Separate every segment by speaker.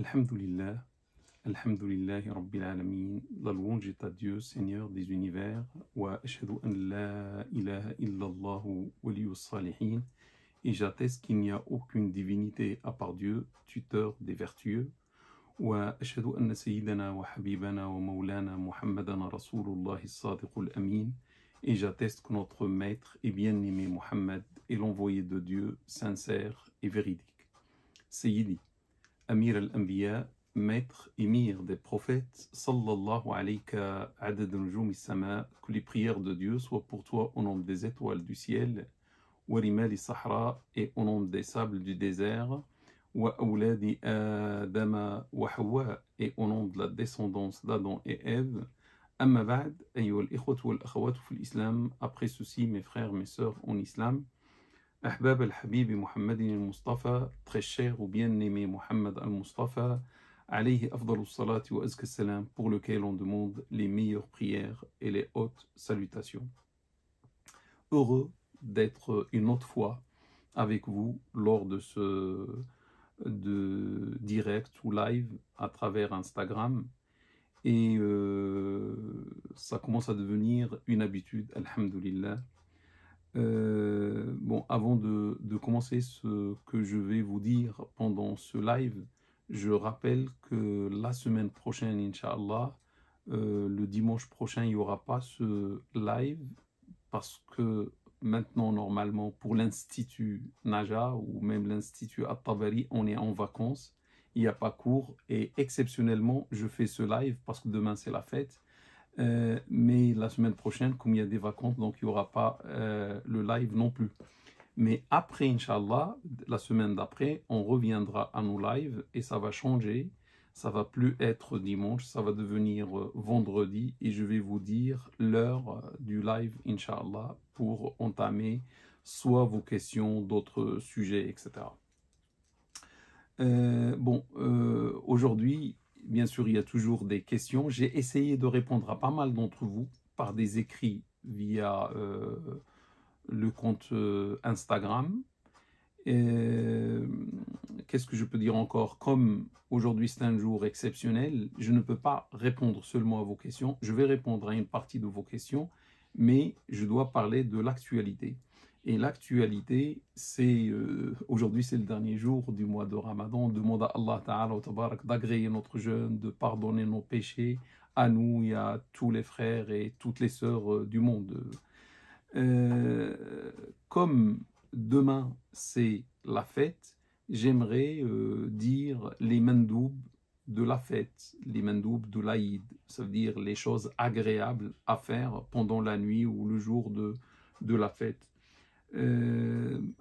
Speaker 1: Alhamdulillah, Alhamdulillah Rabbil Alamin, la louange est à Dieu, Seigneur des univers, wa ashhadu an la ilaha illallah waliyus salihin, et j'atteste qu'il n'y a aucune divinité à part Dieu, tuteur des vertueux, wa ashhadu anna sayyidana wa habibana wa maulana Muhammadan Rasulullah as-sadiqul amin, et j'atteste que notre maître et bien-aimé Muhammad est l'envoyé de Dieu, sincère et véridique. Sayyidi, Amir al-Anbiya, maître émir des prophètes, sallallahu alayka adad nujum as-sama, que les prières de Dieu soient pour toi au nombre des étoiles du ciel, wa rimal as-sahra, et au nombre des sables du désert, wa awladi Adama wa Hawa, et au nom de la descendance d'Adam et Ève. Amma ba'd, ayyuha al-ikhwatu wal-akhawatu fi l'islam, après ceci, mes frères, mes sœurs en islam, Ahbab al-Habib Muhammadin al-Mustafa, très cher ou bien-aimé Muhammad al-Mustafa, alayhi afdalu salati wa azka salam, pour lequel on demande les meilleures prières et les hautes salutations. Heureux d'être une autre fois avec vous lors de ce direct ou live à travers Instagram. Et ça commence à devenir une habitude, alhamdulillah. Bon, avant de commencer ce que je vais vous dire pendant ce live, je rappelle que la semaine prochaine, Inch'Allah, le dimanche prochain, il n'y aura pas ce live parce que maintenant, normalement, pour l'Institut Naja ou même l'Institut At-Tabari, on est en vacances, il n'y a pas cours et exceptionnellement, je fais ce live parce que demain, c'est la fête. Mais la semaine prochaine, comme il y a des vacances, donc il n'y aura pas le live non plus. Mais après, Inch'Allah, la semaine d'après, on reviendra à nos lives et ça va changer. Ça va plus être dimanche, ça va devenir vendredi et je vais vous dire l'heure du live, Inch'Allah, pour entamer soit vos questions, d'autres sujets, etc. Aujourd'hui, bien sûr, il y a toujours des questions. J'ai essayé de répondre à pas mal d'entre vous par des écrits via le compte Instagram. Qu'est-ce que je peux dire encore? Comme aujourd'hui c'est un jour exceptionnel, je ne peux pas répondre seulement à vos questions. Je vais répondre à une partie de vos questions, mais je dois parler de l'actualité. Et l'actualité, c'est aujourd'hui c'est le dernier jour du mois de Ramadan. On demande à Allah Ta'ala wa Tabarak d'agréer notre jeûne, de pardonner nos péchés à nous et à tous les frères et toutes les sœurs du monde. Comme demain c'est la fête, j'aimerais dire les mandoub de la fête, les mandoub de l'Aïd, ça veut dire les choses agréables à faire pendant la nuit ou le jour de la fête.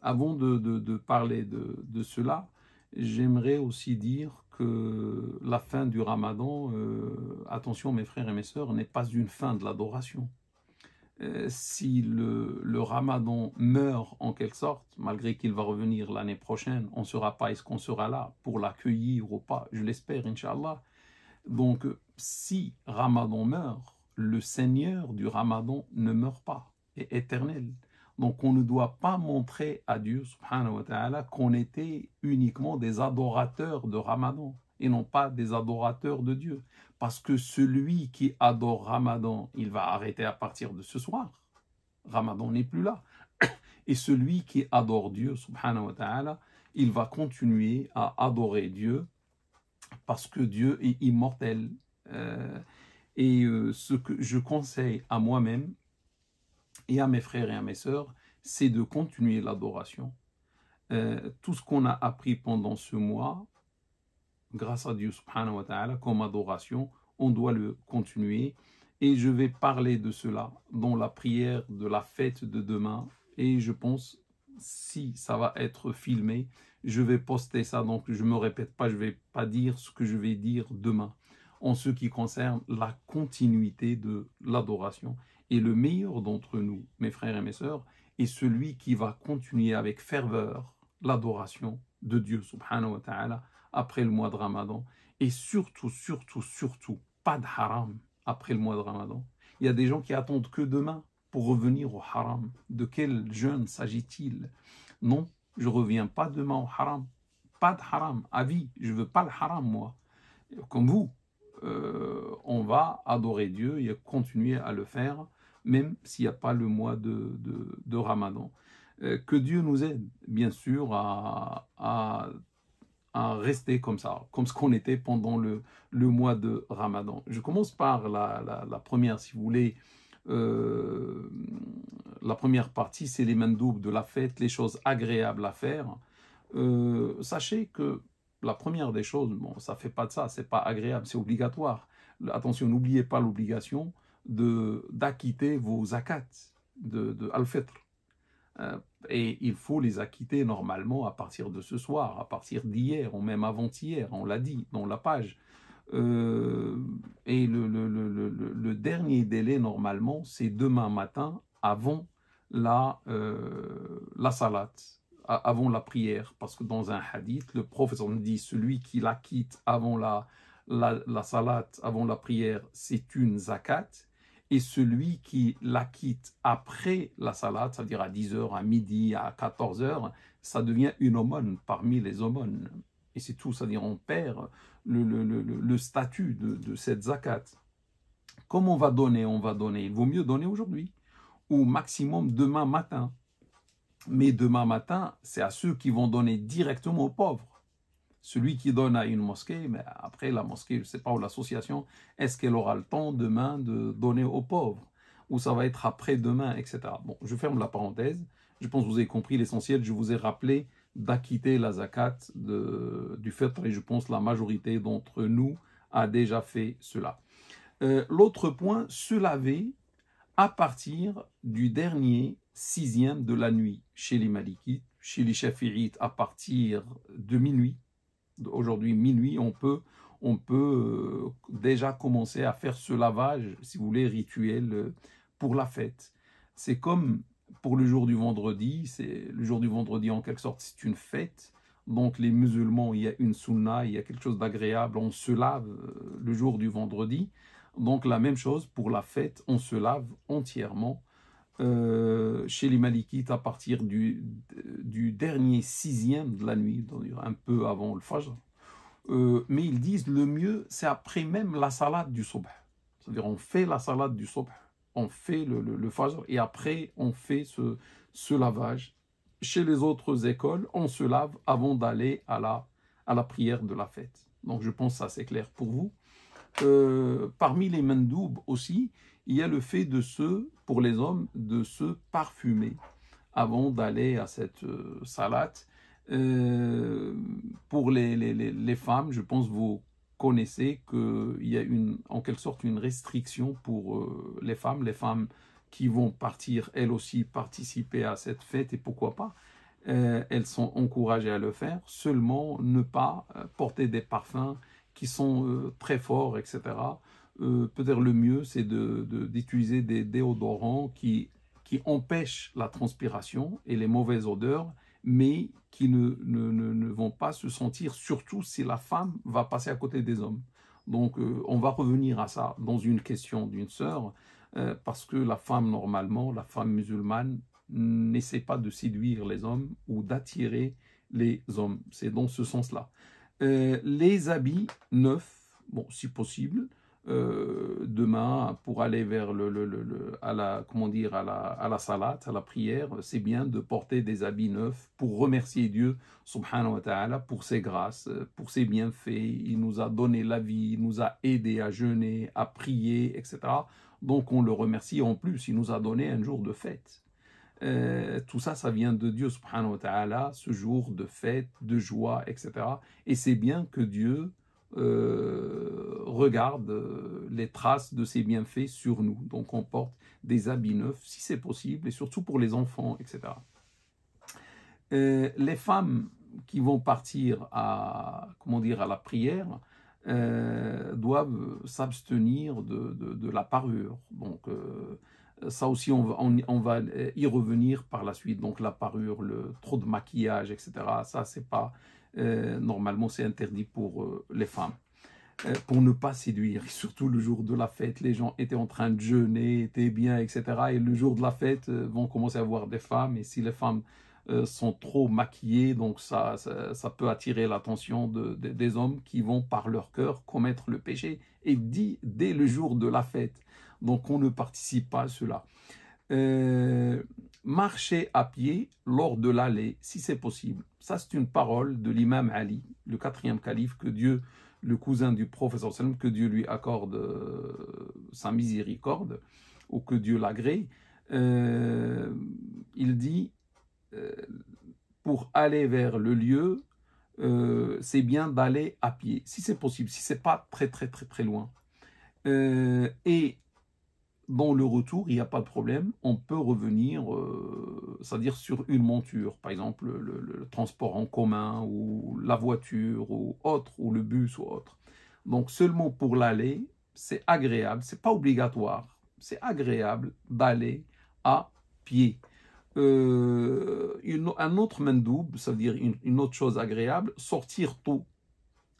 Speaker 1: Avant de parler de cela, j'aimerais aussi dire que la fin du Ramadan, attention mes frères et mes sœurs, n'est pas une fin de l'adoration. Si le Ramadan meurt en quelque sorte, malgré qu'il va revenir l'année prochaine, on ne saura pas est-ce qu'on sera là pour l'accueillir ou pas, je l'espère, Inch'Allah. Donc, si Ramadan meurt, le Seigneur du Ramadan ne meurt pas, est éternel. Donc, on ne doit pas montrer à Dieu, subhanahu wa ta'ala, qu'on était uniquement des adorateurs de Ramadan et non pas des adorateurs de Dieu. Parce que celui qui adore Ramadan, il va arrêter à partir de ce soir. Ramadan n'est plus là. Et celui qui adore Dieu, subhanahu wa ta'ala, il va continuer à adorer Dieu parce que Dieu est immortel. Ce que je conseille à moi-même et à mes frères et à mes sœurs, c'est de continuer l'adoration. Tout ce qu'on a appris pendant ce mois, grâce à Dieu subhanahu wa ta'ala, comme adoration, on doit le continuer. Et je vais parler de cela dans la prière de la fête de demain. Et je pense, si ça va être filmé, je vais poster ça. Donc je ne me répète pas, je ne vais pas dire ce que je vais dire demain. En ce qui concerne la continuité de l'adoration. Et le meilleur d'entre nous, mes frères et mes sœurs, est celui qui va continuer avec ferveur l'adoration de Dieu subhanahu wa ta'ala après le mois de Ramadan. Et surtout, pas de haram après le mois de Ramadan. Il y a des gens qui attendent que demain pour revenir au haram. De quel jeûne s'agit-il? Non, je ne reviens pas demain au haram. pas de haram, à vie, je veux pas le haram, moi. Comme vous, on va adorer Dieu et continuer à le faire, même s'il n'y a pas le mois de Ramadan. Que Dieu nous aide, bien sûr, à rester comme ça, comme ce qu'on était pendant le mois de Ramadan. Je commence par la première, si vous voulez. La première partie, c'est les mandoub de la fête, les choses agréables à faire. Sachez que la première des choses, bon, ça fait pas de ça, c'est pas agréable, c'est obligatoire. Attention, n'oubliez pas l'obligation d'acquitter vos zakats de al-fitr. Et il faut les acquitter normalement à partir de ce soir, à partir d'hier, ou même avant-hier, on l'a dit dans la page. Et le dernier délai, normalement, c'est demain matin, avant la salat, avant la prière. Parce que dans un hadith, le prophète dit, celui qui l'acquitte avant la salat, avant la prière, c'est une zakat. Et celui qui l'acquitte après la salat, c'est-à-dire à 10h, à midi, à 14h, ça devient une aumône parmi les aumônes. Et c'est tout, c'est-à-dire on perd le statut de cette zakat. Comme on va donner, il vaut mieux donner aujourd'hui, ou maximum demain matin. Mais demain matin, c'est à ceux qui vont donner directement aux pauvres. Celui qui donne à une mosquée, mais après la mosquée, je ne sais pas, ou l'association, est-ce qu'elle aura le temps demain de donner aux pauvres? Ou ça va être après-demain, etc. Bon, je ferme la parenthèse. Je pense que vous avez compris l'essentiel. Je vous ai rappelé d'acquitter la zakat du fitr, et je pense que la majorité d'entre nous a déjà fait cela. L'autre point, se laver à partir du dernier 6e de la nuit chez les Malikites, chez les Shafi'ites à partir de minuit. Aujourd'hui, minuit, on peut déjà commencer à faire ce lavage, si vous voulez, rituel pour la fête. C'est comme pour le jour du vendredi, le jour du vendredi en quelque sorte, c'est une fête. Donc les musulmans, il y a une sunna, il y a quelque chose d'agréable, on se lave le jour du vendredi. Donc la même chose pour la fête, on se lave entièrement. Chez les Malikites à partir du dernier 6e de la nuit, un peu avant le Fajr. Mais ils disent le mieux, c'est après même la salade du Subh. C'est-à-dire on fait la salade du Subh, on fait le Fajr et après on fait ce lavage. Chez les autres écoles, on se lave avant d'aller à la prière de la fête. Donc je pense que ça c'est clair pour vous. Parmi les mandoub aussi, il y a le fait pour les hommes, de se parfumer avant d'aller à cette salat. Pour les femmes, je pense que vous connaissez qu'il y a en quelque sorte une restriction pour les femmes qui vont partir elles aussi participer à cette fête, et pourquoi pas, elles sont encouragées à le faire, seulement ne pas porter des parfums qui sont très forts, etc. Peut-être le mieux, c'est d'utiliser des déodorants qui empêchent la transpiration et les mauvaises odeurs, mais qui ne vont pas se sentir, surtout si la femme va passer à côté des hommes. Donc, on va revenir à ça dans une question d'une sœur, parce que la femme, normalement, la femme musulmane, n'essaie pas de séduire les hommes ou d'attirer les hommes. C'est dans ce sens-là. Les habits neufs, bon, si possible, demain, pour aller vers à la salat, à la prière, c'est bien de porter des habits neufs pour remercier Dieu, subhanahu wa ta'ala, pour ses grâces, pour ses bienfaits. Il nous a donné la vie, il nous a aidé à jeûner, à prier, etc. Donc on le remercie. En plus, il nous a donné un jour de fête. Tout ça, ça vient de Dieu, subhanahu wa ta'ala, ce jour de fête, de joie, etc. Et c'est bien que Dieu regarde les traces de ses bienfaits sur nous. Donc on porte des habits neufs, si c'est possible, et surtout pour les enfants, etc. Les femmes qui vont partir à la prière doivent s'abstenir de la parure. Donc ça aussi, on va y revenir par la suite. Donc la parure, trop de maquillage, etc. Ça, c'est pas... normalement, c'est interdit pour les femmes. Pour ne pas séduire. Et surtout le jour de la fête, les gens étaient en train de jeûner, étaient bien, etc. Et le jour de la fête, vont commencer à voir des femmes. Et si les femmes sont trop maquillés, donc ça peut attirer l'attention des hommes qui vont par leur cœur commettre le péché, et dès le jour de la fête. Donc on ne participe pas à cela. Marcher à pied lors de l'allée, si c'est possible. Ça, c'est une parole de l'imam Ali, le 4e calife, que Dieu, le cousin du prophète, que Dieu lui accorde sa miséricorde, ou que Dieu l'agrée. Il dit, pour aller vers le lieu, c'est bien d'aller à pied, si c'est possible, si c'est pas très loin. Et dans le retour, il n'y a pas de problème, on peut revenir, c'est-à-dire sur une monture, par exemple le transport en commun, ou la voiture, ou autre, ou le bus, ou autre. Donc seulement pour l'aller, c'est agréable, c'est pas obligatoire, c'est agréable d'aller à pied. Un autre mandoub, c'est-à-dire une autre chose agréable, sortir tôt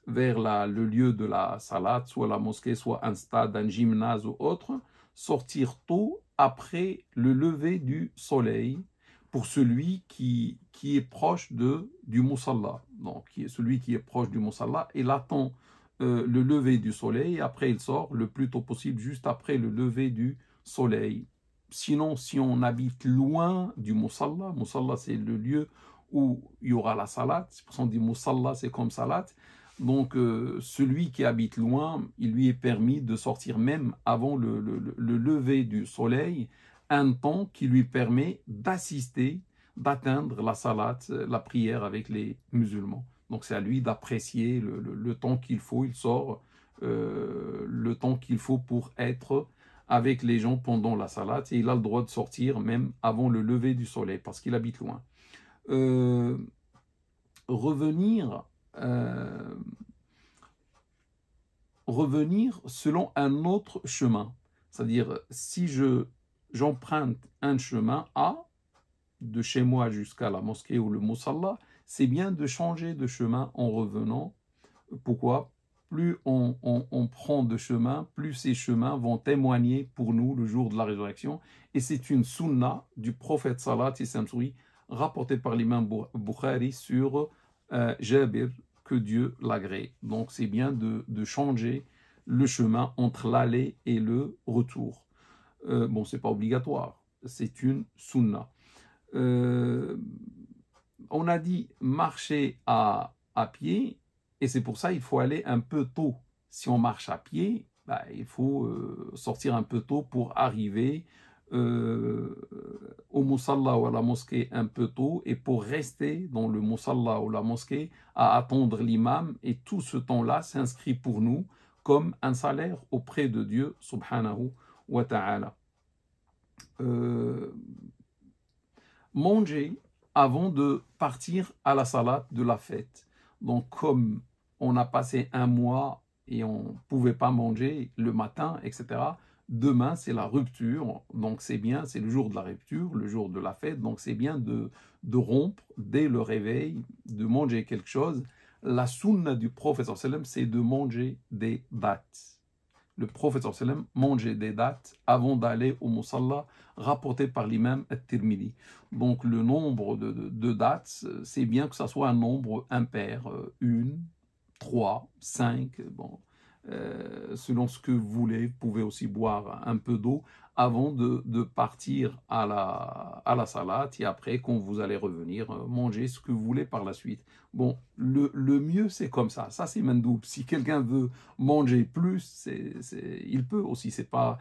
Speaker 1: vers le lieu de la salat, soit la mosquée, soit un stade, un gymnase ou autre, sortir tôt après le lever du soleil pour celui qui est proche du musalla. Donc, celui qui est proche du musalla, il attend le lever du soleil, et après il sort le plus tôt possible, juste après le lever du soleil. Sinon, si on habite loin du musalla, c'est le lieu où il y aura la salat, c'est pour ça qu'on dit musalla, c'est comme salat. Donc, celui qui habite loin, il lui est permis de sortir même avant le lever du soleil, un temps qui lui permet d'assister, d'atteindre la salat, la prière avec les musulmans. Donc, c'est à lui d'apprécier le temps qu'il faut. Il sort le temps qu'il faut pour être avec les gens pendant la salat, et il a le droit de sortir même avant le lever du soleil parce qu'il habite loin. Revenir selon un autre chemin. C'est-à-dire, si j'emprunte un chemin A, de chez moi jusqu'à la mosquée ou le musalla, c'est bien de changer de chemin en revenant. Pourquoi? Plus on prend de chemin, plus ces chemins vont témoigner pour nous le jour de la résurrection. Et c'est une sunna du prophète Salat et Samsoui, rapportée par l'imam Bukhari sur Jabir, que Dieu l'agrée. Donc c'est bien de changer le chemin entre l'aller et le retour. Bon, c'est pas obligatoire, c'est une sunna. On a dit marcher à pied, et c'est pour ça qu'il faut aller un peu tôt. Si on marche à pied, il faut sortir un peu tôt pour arriver au musalla ou à la mosquée un peu tôt, et pour rester dans le musalla ou la mosquée à attendre l'imam, et tout ce temps-là s'inscrit pour nous comme un salaire auprès de Dieu subhanahu wa ta'ala. Manger avant de partir à la salat de la fête. Donc comme on a passé un mois et on ne pouvait pas manger le matin, etc., demain c'est la rupture, donc c'est bien, c'est le jour de la rupture, le jour de la fête, donc c'est bien de rompre dès le réveil, de manger quelque chose. La sunna du prophète sallam, c'est de manger des dattes. Le prophète sallam mangeait des dattes avant d'aller au musalla, rapporté par l'imam at-Tirmidhi. Donc le nombre de dattes, c'est bien que ça soit un nombre impair, 1, 3, 5, bon, selon ce que vous voulez. Vous pouvez aussi boire un peu d'eau avant de partir à la salat, et après, quand vous allez revenir, manger ce que vous voulez par la suite. Bon, le mieux, c'est comme ça. Ça, c'est mandoub. Si quelqu'un veut manger plus, il peut aussi. C'est pas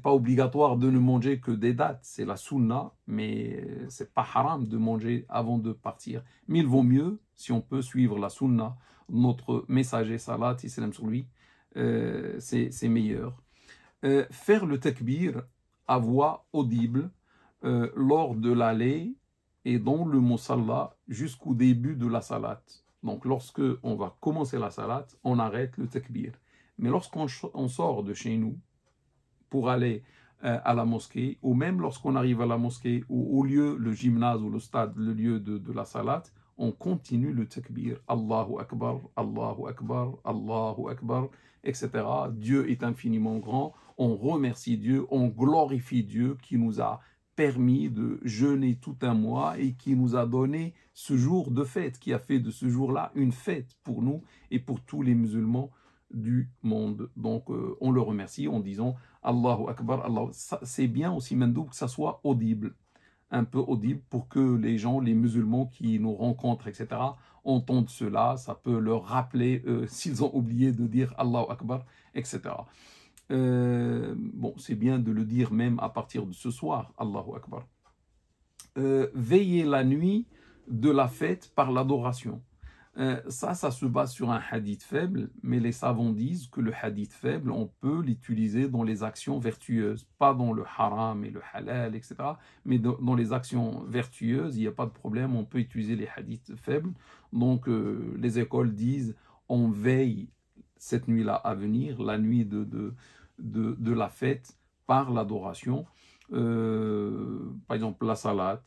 Speaker 1: obligatoire de ne manger que des dattes. C'est la sunna, mais c'est pas haram de manger avant de partir. Mais il vaut mieux, si on peut suivre la sunna, notre messager salat, islam sur lui, c'est meilleur. Faire le takbir à voix audible lors de l'allée et dans le musalla jusqu'au début de la salat. Donc lorsque on va commencer la salat, on arrête le takbir. Mais lorsqu'on sort de chez nous pour aller à la mosquée, ou même lorsqu'on arrive à la mosquée, ou au lieu, le gymnase ou le stade, le lieu de la salat, on continue le takbir. Allahu Akbar, Allahu Akbar, Allahu Akbar, etc. Dieu est infiniment grand. On remercie Dieu, on glorifie Dieu qui nous a permis de jeûner tout un mois et qui nous a donné ce jour de fête, qui a fait de ce jour-là une fête pour nous et pour tous les musulmans du monde. Donc on le remercie en disant Allahu Akbar, Allah. C'est bien aussi Mandoub que ça soit audible, un peu audible pour que les gens, les musulmans qui nous rencontrent, etc., entendent cela. Ça peut leur rappeler s'ils ont oublié de dire Allahu Akbar, etc. Bon, c'est bien de le dire même à partir de ce soir, Allahu Akbar. Veiller la nuit de la fête par l'adoration. Ça se base sur un hadith faible, mais les savants disent que le hadith faible, on peut l'utiliser dans les actions vertueuses, pas dans le haram et le halal, etc., mais dans les actions vertueuses, il n'y a pas de problème, on peut utiliser les hadiths faibles. Donc, les écoles disent, on veille cette nuit-là à venir, la nuit de la fête, par l'adoration. Par exemple, la salat,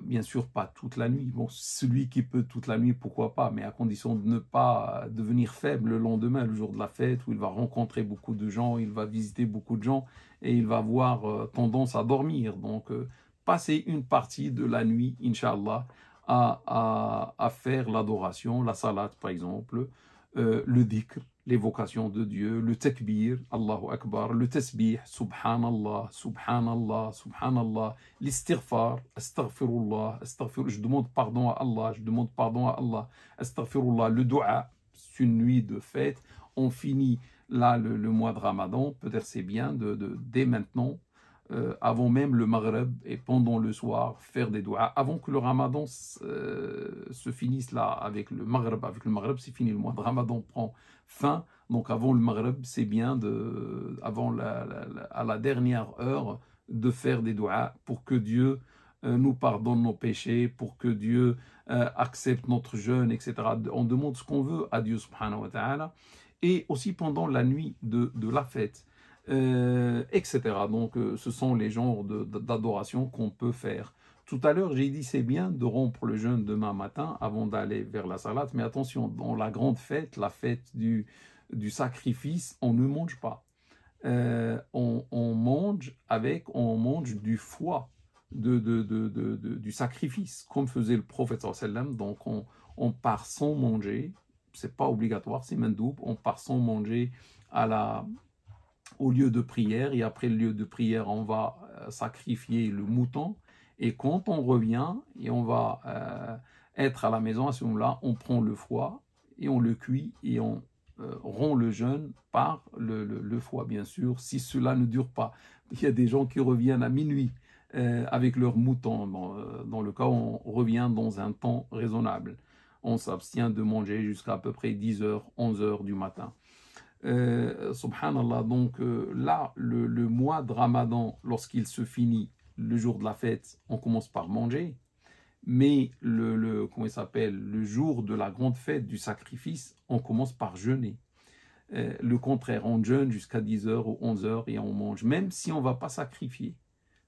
Speaker 1: bien sûr pas toute la nuit. Bon, celui qui peut toute la nuit, pourquoi pas, mais à condition de ne pas devenir faible le lendemain, le jour de la fête, où il va rencontrer beaucoup de gens, il va visiter beaucoup de gens, et il va avoir tendance à dormir. Donc, passer une partie de la nuit, Inch'Allah, à faire l'adoration, la salat par exemple, le dhikr, l'évocation de Dieu, le takbir, Allahu Akbar, le tasbih, Subhanallah, Subhanallah, Subhanallah, l'istighfar, Astaghfirullah, je demande pardon à Allah, je demande pardon à Allah, Astaghfirullah, le dua, c'est une nuit de fête, on finit là le mois de Ramadan, peut-être c'est bien dès maintenant, avant même le Maghreb et pendant le soir, faire des doigts, avant que le Ramadan se finisse là avec le Maghreb. Avec le Maghreb, c'est fini, le mois de Ramadan prend fin. Donc avant le Maghreb, c'est bien à la dernière heure de faire des doigts pour que Dieu nous pardonne nos péchés, pour que Dieu accepte notre jeûne, etc. On demande ce qu'on veut à Dieu subhanahu wa ta'ala. Et aussi pendant la nuit de la fête. Etc. Donc, ce sont les genres d'adoration qu'on peut faire. Tout à l'heure, j'ai dit c'est bien de rompre le jeûne demain matin avant d'aller vers la salade, mais attention, dans la grande fête, la fête du sacrifice, on ne mange pas. On mange du foie du sacrifice, comme faisait le prophète sallam. Donc, on part sans manger, c'est pas obligatoire, c'est mandoub, on part sans manger au lieu de prière, et après le lieu de prière, on va sacrifier le mouton, et quand on revient, et on va être à la maison, à ce moment-là, on prend le foie, et on le cuit, et on rompt le jeûne par le foie, bien sûr, si cela ne dure pas. Il y a des gens qui reviennent à minuit avec leur mouton, dans le cas où on revient dans un temps raisonnable. On s'abstient de manger jusqu'à à peu près 10h, 11h du matin. Subhanallah, donc là, le mois de Ramadan, lorsqu'il se finit, le jour de la fête, on commence par manger, mais comment il s'appelle, le jour de la grande fête du sacrifice, on commence par jeûner. Le contraire, on jeûne jusqu'à 10h ou 11h et on mange, même si on ne va pas sacrifier.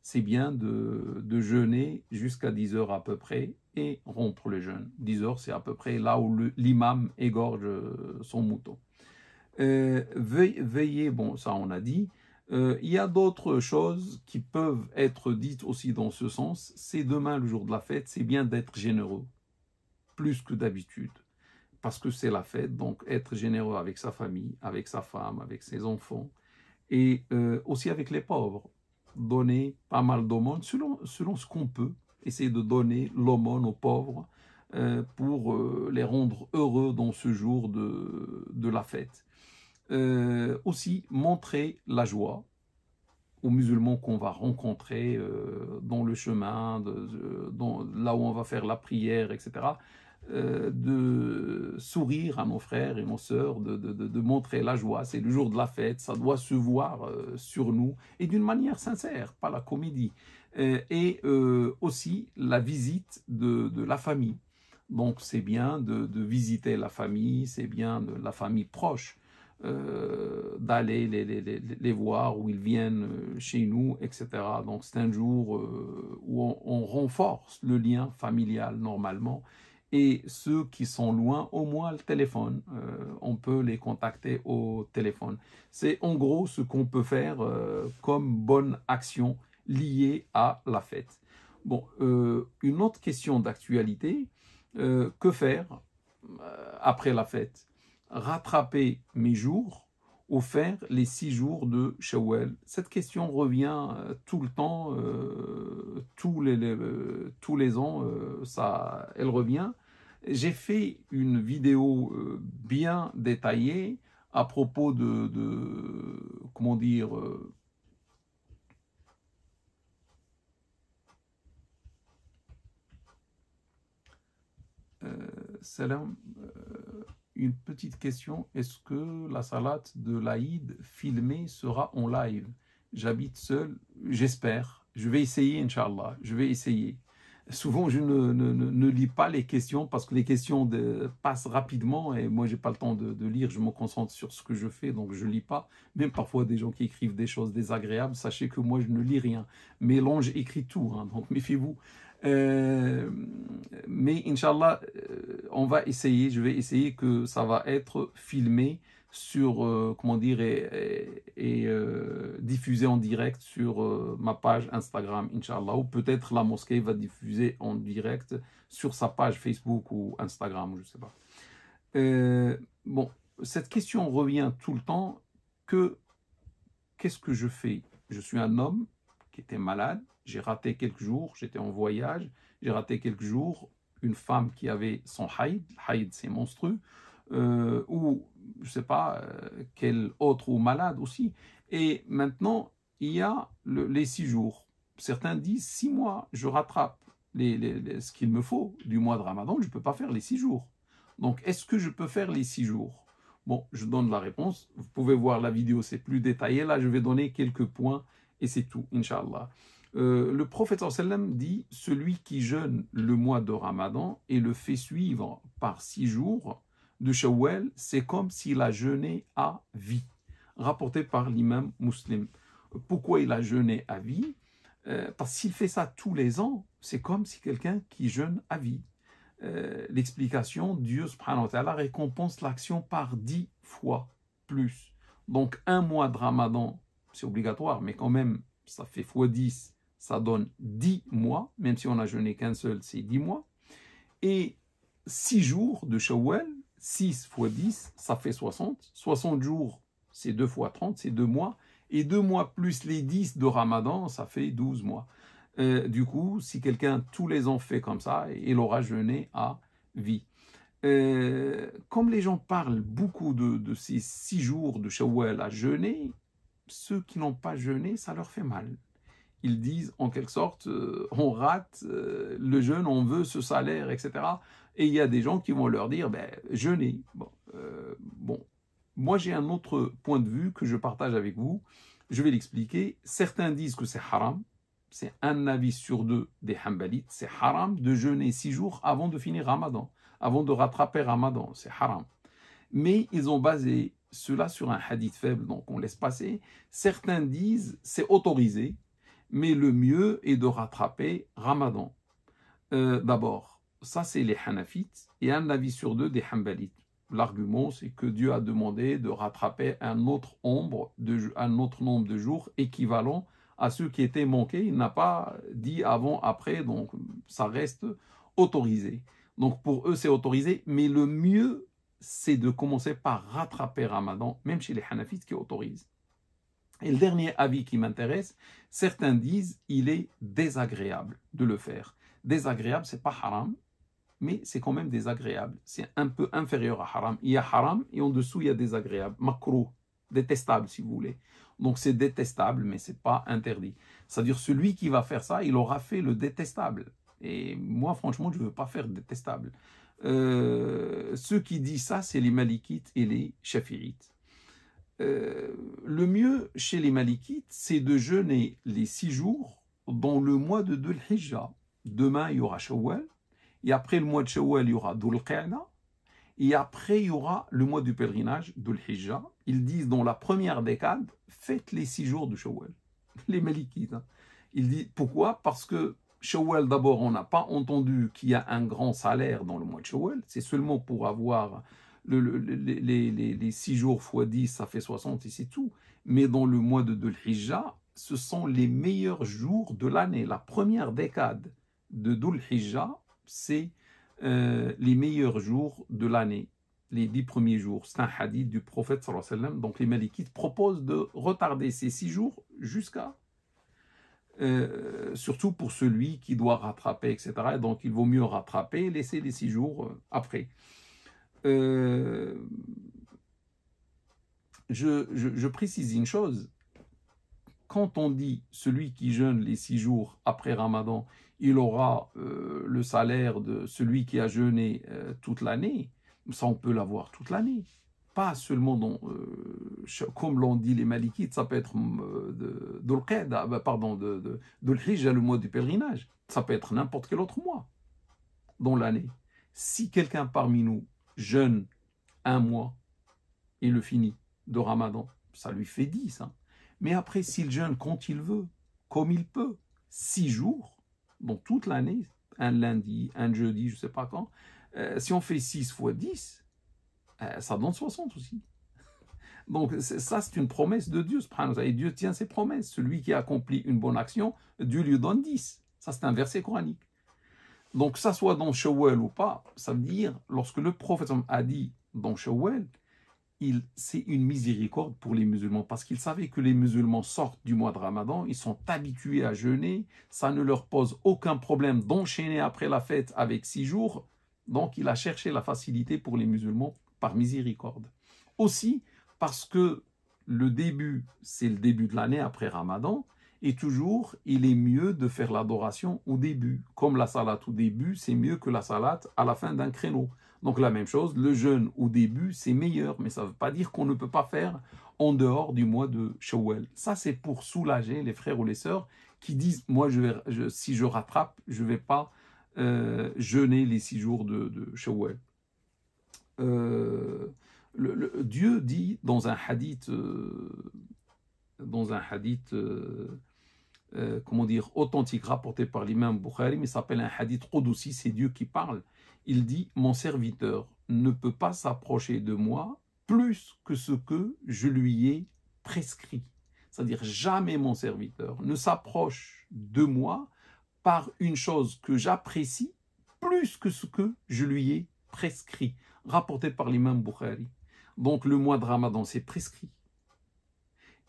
Speaker 1: C'est bien de jeûner jusqu'à 10h à peu près et rompre le jeûne. 10h, c'est à peu près là où l'imam égorge son mouton. Veiller, bon, ça on a dit. Il y a d'autres choses qui peuvent être dites aussi dans ce sens. C'est demain, le jour de la fête, c'est bien d'être généreux, plus que d'habitude, parce que c'est la fête, donc être généreux avec sa famille, avec sa femme, avec ses enfants, et aussi avec les pauvres. Donner pas mal d'aumônes, selon ce qu'on peut, essayer de donner l'aumône aux pauvres pour les rendre heureux dans ce jour de la fête. Aussi montrer la joie aux musulmans qu'on va rencontrer dans le chemin, là où on va faire la prière, etc. De sourire à nos frères et nos sœurs, de montrer la joie. C'est le jour de la fête, ça doit se voir sur nous, et d'une manière sincère, pas la comédie. Et aussi la visite de la famille. Donc c'est bien de visiter la famille, c'est bien de la famille proche, d'aller les voir, où ils viennent chez nous, etc. Donc c'est un jour où on renforce le lien familial normalement, et ceux qui sont loin, au moins le téléphone, on peut les contacter au téléphone. C'est en gros ce qu'on peut faire comme bonne action liées à la fête. Bon, une autre question d'actualité, que faire après la fête? Rattraper mes jours ou faire les 6 jours de Shawwal? Cette question revient tout le temps, tous les ans, elle revient. J'ai fait une vidéo bien détaillée à propos comment dire, salam, une petite question, est-ce que la salat de l'Aïd filmée sera en live? J'habite seul, j'espère. Je vais essayer, Inch'Allah, je vais essayer. Souvent, je ne lis pas les questions parce que les questions passent rapidement et moi, je n'ai pas le temps de lire. Je me concentre sur ce que je fais, donc je ne lis pas. Même parfois, des gens qui écrivent des choses désagréables, sachez que moi, je ne lis rien. Mais l'ange écrit tout, hein, donc méfiez-vous. Mais Inch'Allah, on va essayer, je vais essayer que ça va être filmé sur, comment dire, et diffusé en direct sur ma page Instagram, Inch'Allah, ou peut-être la mosquée va diffuser en direct sur sa page Facebook ou Instagram, je ne sais pas. Bon, cette question revient tout le temps, qu'est-ce que je fais? Je suis un homme qui était malade, j'ai raté quelques jours, j'étais en voyage, j'ai raté quelques jours, une femme qui avait son haïd c'est monstrueux, ou je ne sais pas, quel autre, ou malade aussi. Et maintenant, il y a les 6 jours. Certains disent 6 mois, je rattrape ce qu'il me faut du mois de Ramadan, je ne peux pas faire les 6 jours. Donc, est-ce que je peux faire les 6 jours? Bon, je donne la réponse. Vous pouvez voir la vidéo, c'est plus détaillé. Là, je vais donner quelques points et c'est tout, Inch'Allah. Le prophète sallam dit « Celui qui jeûne le mois de Ramadan et le fait suivre par 6 jours de Shawwal, c'est comme s'il a jeûné à vie. » Rapporté par l'imam Muslim. Pourquoi il a jeûné à vie? Parce qu'il fait ça tous les ans, c'est comme si quelqu'un qui jeûne à vie. L'explication, Dieu subhanahu wa ta'ala récompense l'action par 10 fois plus. Donc un mois de Ramadan, c'est obligatoire, mais quand même, ça fait fois 10, ça donne 10 mois, même si on n'a jeûné qu'un seul, c'est 10 mois. Et 6 jours de Shawwal, 6 fois 10, ça fait 60. 60 jours, c'est 2 fois 30, c'est 2 mois. Et 2 mois plus les 10 de Ramadan, ça fait 12 mois. Du coup, si quelqu'un tous les ans fait comme ça, il aura jeûné à vie. Comme les gens parlent beaucoup de ces 6 jours de Shawwal à jeûner, ceux qui n'ont pas jeûné, ça leur fait mal. Ils disent en quelque sorte, on rate le jeûne, on veut ce salaire, etc. Et il y a des gens qui vont leur dire, ben, jeûnez. Bon, moi j'ai un autre point de vue que je partage avec vous. Je vais l'expliquer. Certains disent que c'est haram. C'est un avis sur 2 des Hanbalites. C'est haram de jeûner 6 jours avant de finir Ramadan, avant de rattraper Ramadan. C'est haram. Mais ils ont basé cela sur un hadith faible, donc on laisse passer. Certains disent c'est autorisé, mais le mieux est de rattraper Ramadan. D'abord, ça c'est les Hanafites, et un avis sur 2 des Hanbalites. L'argument, c'est que Dieu a demandé de rattraper un autre nombre de jours équivalent à ceux qui étaient manqués. Il n'a pas dit avant, après, donc ça reste autorisé. Donc pour eux, c'est autorisé, mais le mieux, c'est de commencer par rattraper Ramadan, même chez les Hanafites qui autorisent. Et le dernier avis qui m'intéresse, certains disent il est désagréable de le faire. Désagréable, c'est pas haram, mais c'est quand même désagréable. C'est un peu inférieur à haram. Il y a haram et en dessous, il y a désagréable. Makro, détestable si vous voulez. Donc c'est détestable, mais c'est pas interdit. C'est-à-dire celui qui va faire ça, il aura fait le détestable. Et moi, franchement, je ne veux pas faire détestable. Ceux qui disent ça, c'est les Malikites et les Shafi'ites. Le mieux chez les Malikites, c'est de jeûner les 6 jours dans le mois de Dhul Hijjah. Demain, il y aura Shawwal. Et après le mois de Shawwal, il y aura Dhul Qa'da. Et après, il y aura le mois du pèlerinage, Dhul Hijjah. Ils disent dans la première décade, faites les 6 jours de Shawwal. Les Malikites. Hein. Ils disent pourquoi? Parce que Shawwal, d'abord, on n'a pas entendu qu'il y a un grand salaire dans le mois de Shawwal. C'est seulement pour avoir les 6 jours x 10, ça fait 60 et c'est tout. Mais dans le mois de Dhul Hijjah, ce sont les meilleurs jours de l'année. La première décade de Dhul Hijjah, c'est les meilleurs jours de l'année, les 10 premiers jours. C'est un hadith du prophète sallallahu alayhi wa sallam. Donc les Malikites proposent de retarder ces 6 jours jusqu'à surtout pour celui qui doit rattraper, etc. Donc il vaut mieux rattraper et laisser les 6 jours après. Je précise une chose. Quand on dit celui qui jeûne les 6 jours après Ramadan, il aura le salaire de celui qui a jeûné toute l'année, ça on peut l'avoir toute l'année. Pas seulement comme l'ont dit les Malikites, ça peut être Dhul Hijjah, le mois du pèlerinage. Ça peut être n'importe quel autre mois dans l'année. Si quelqu'un parmi nous jeûne un mois et le finit de Ramadan, ça lui fait 10. Hein. Mais après, s'il jeûne quand il veut, comme il peut, 6 jours, dans toute l'année, un lundi, un jeudi, je ne sais pas quand, si on fait 6 fois 10, ça donne 60 aussi. Donc ça, c'est une promesse de Dieu, et Dieu tient ses promesses. Celui qui accomplit une bonne action, Dieu lui donne 10. Ça, c'est un verset coranique. Donc, ça soit dans Shawwal ou pas, ça veut dire, lorsque le prophète a dit dans Shawwal, c'est une miséricorde pour les musulmans, parce qu'il savait que les musulmans sortent du mois de Ramadan, ils sont habitués à jeûner, ça ne leur pose aucun problème d'enchaîner après la fête avec 6 jours, donc il a cherché la facilité pour les musulmans par miséricorde. Aussi, parce que le début, c'est le début de l'année après Ramadan, et toujours, il est mieux de faire l'adoration au début. Comme la salat au début, c'est mieux que la salat à la fin d'un créneau. Donc la même chose, le jeûne au début, c'est meilleur, mais ça ne veut pas dire qu'on ne peut pas faire en dehors du mois de Shawwal. Ça, c'est pour soulager les frères ou les sœurs qui disent, moi, si je rattrape, je ne vais pas jeûner les 6 jours de Shawwal. Dieu dit dans un hadith, comment dire, authentique rapporté par l'imam Bukhari, mais s'appelle un hadith Qudusi, c'est Dieu qui parle. Il dit, mon serviteur ne peut pas s'approcher de moi plus que ce que je lui ai prescrit. C'est-à-dire, jamais mon serviteur ne s'approche de moi par une chose que j'apprécie plus que ce que je lui ai prescrit. Rapporté par l'imam Bukhari. Donc, le mois de Ramadan, c'est prescrit.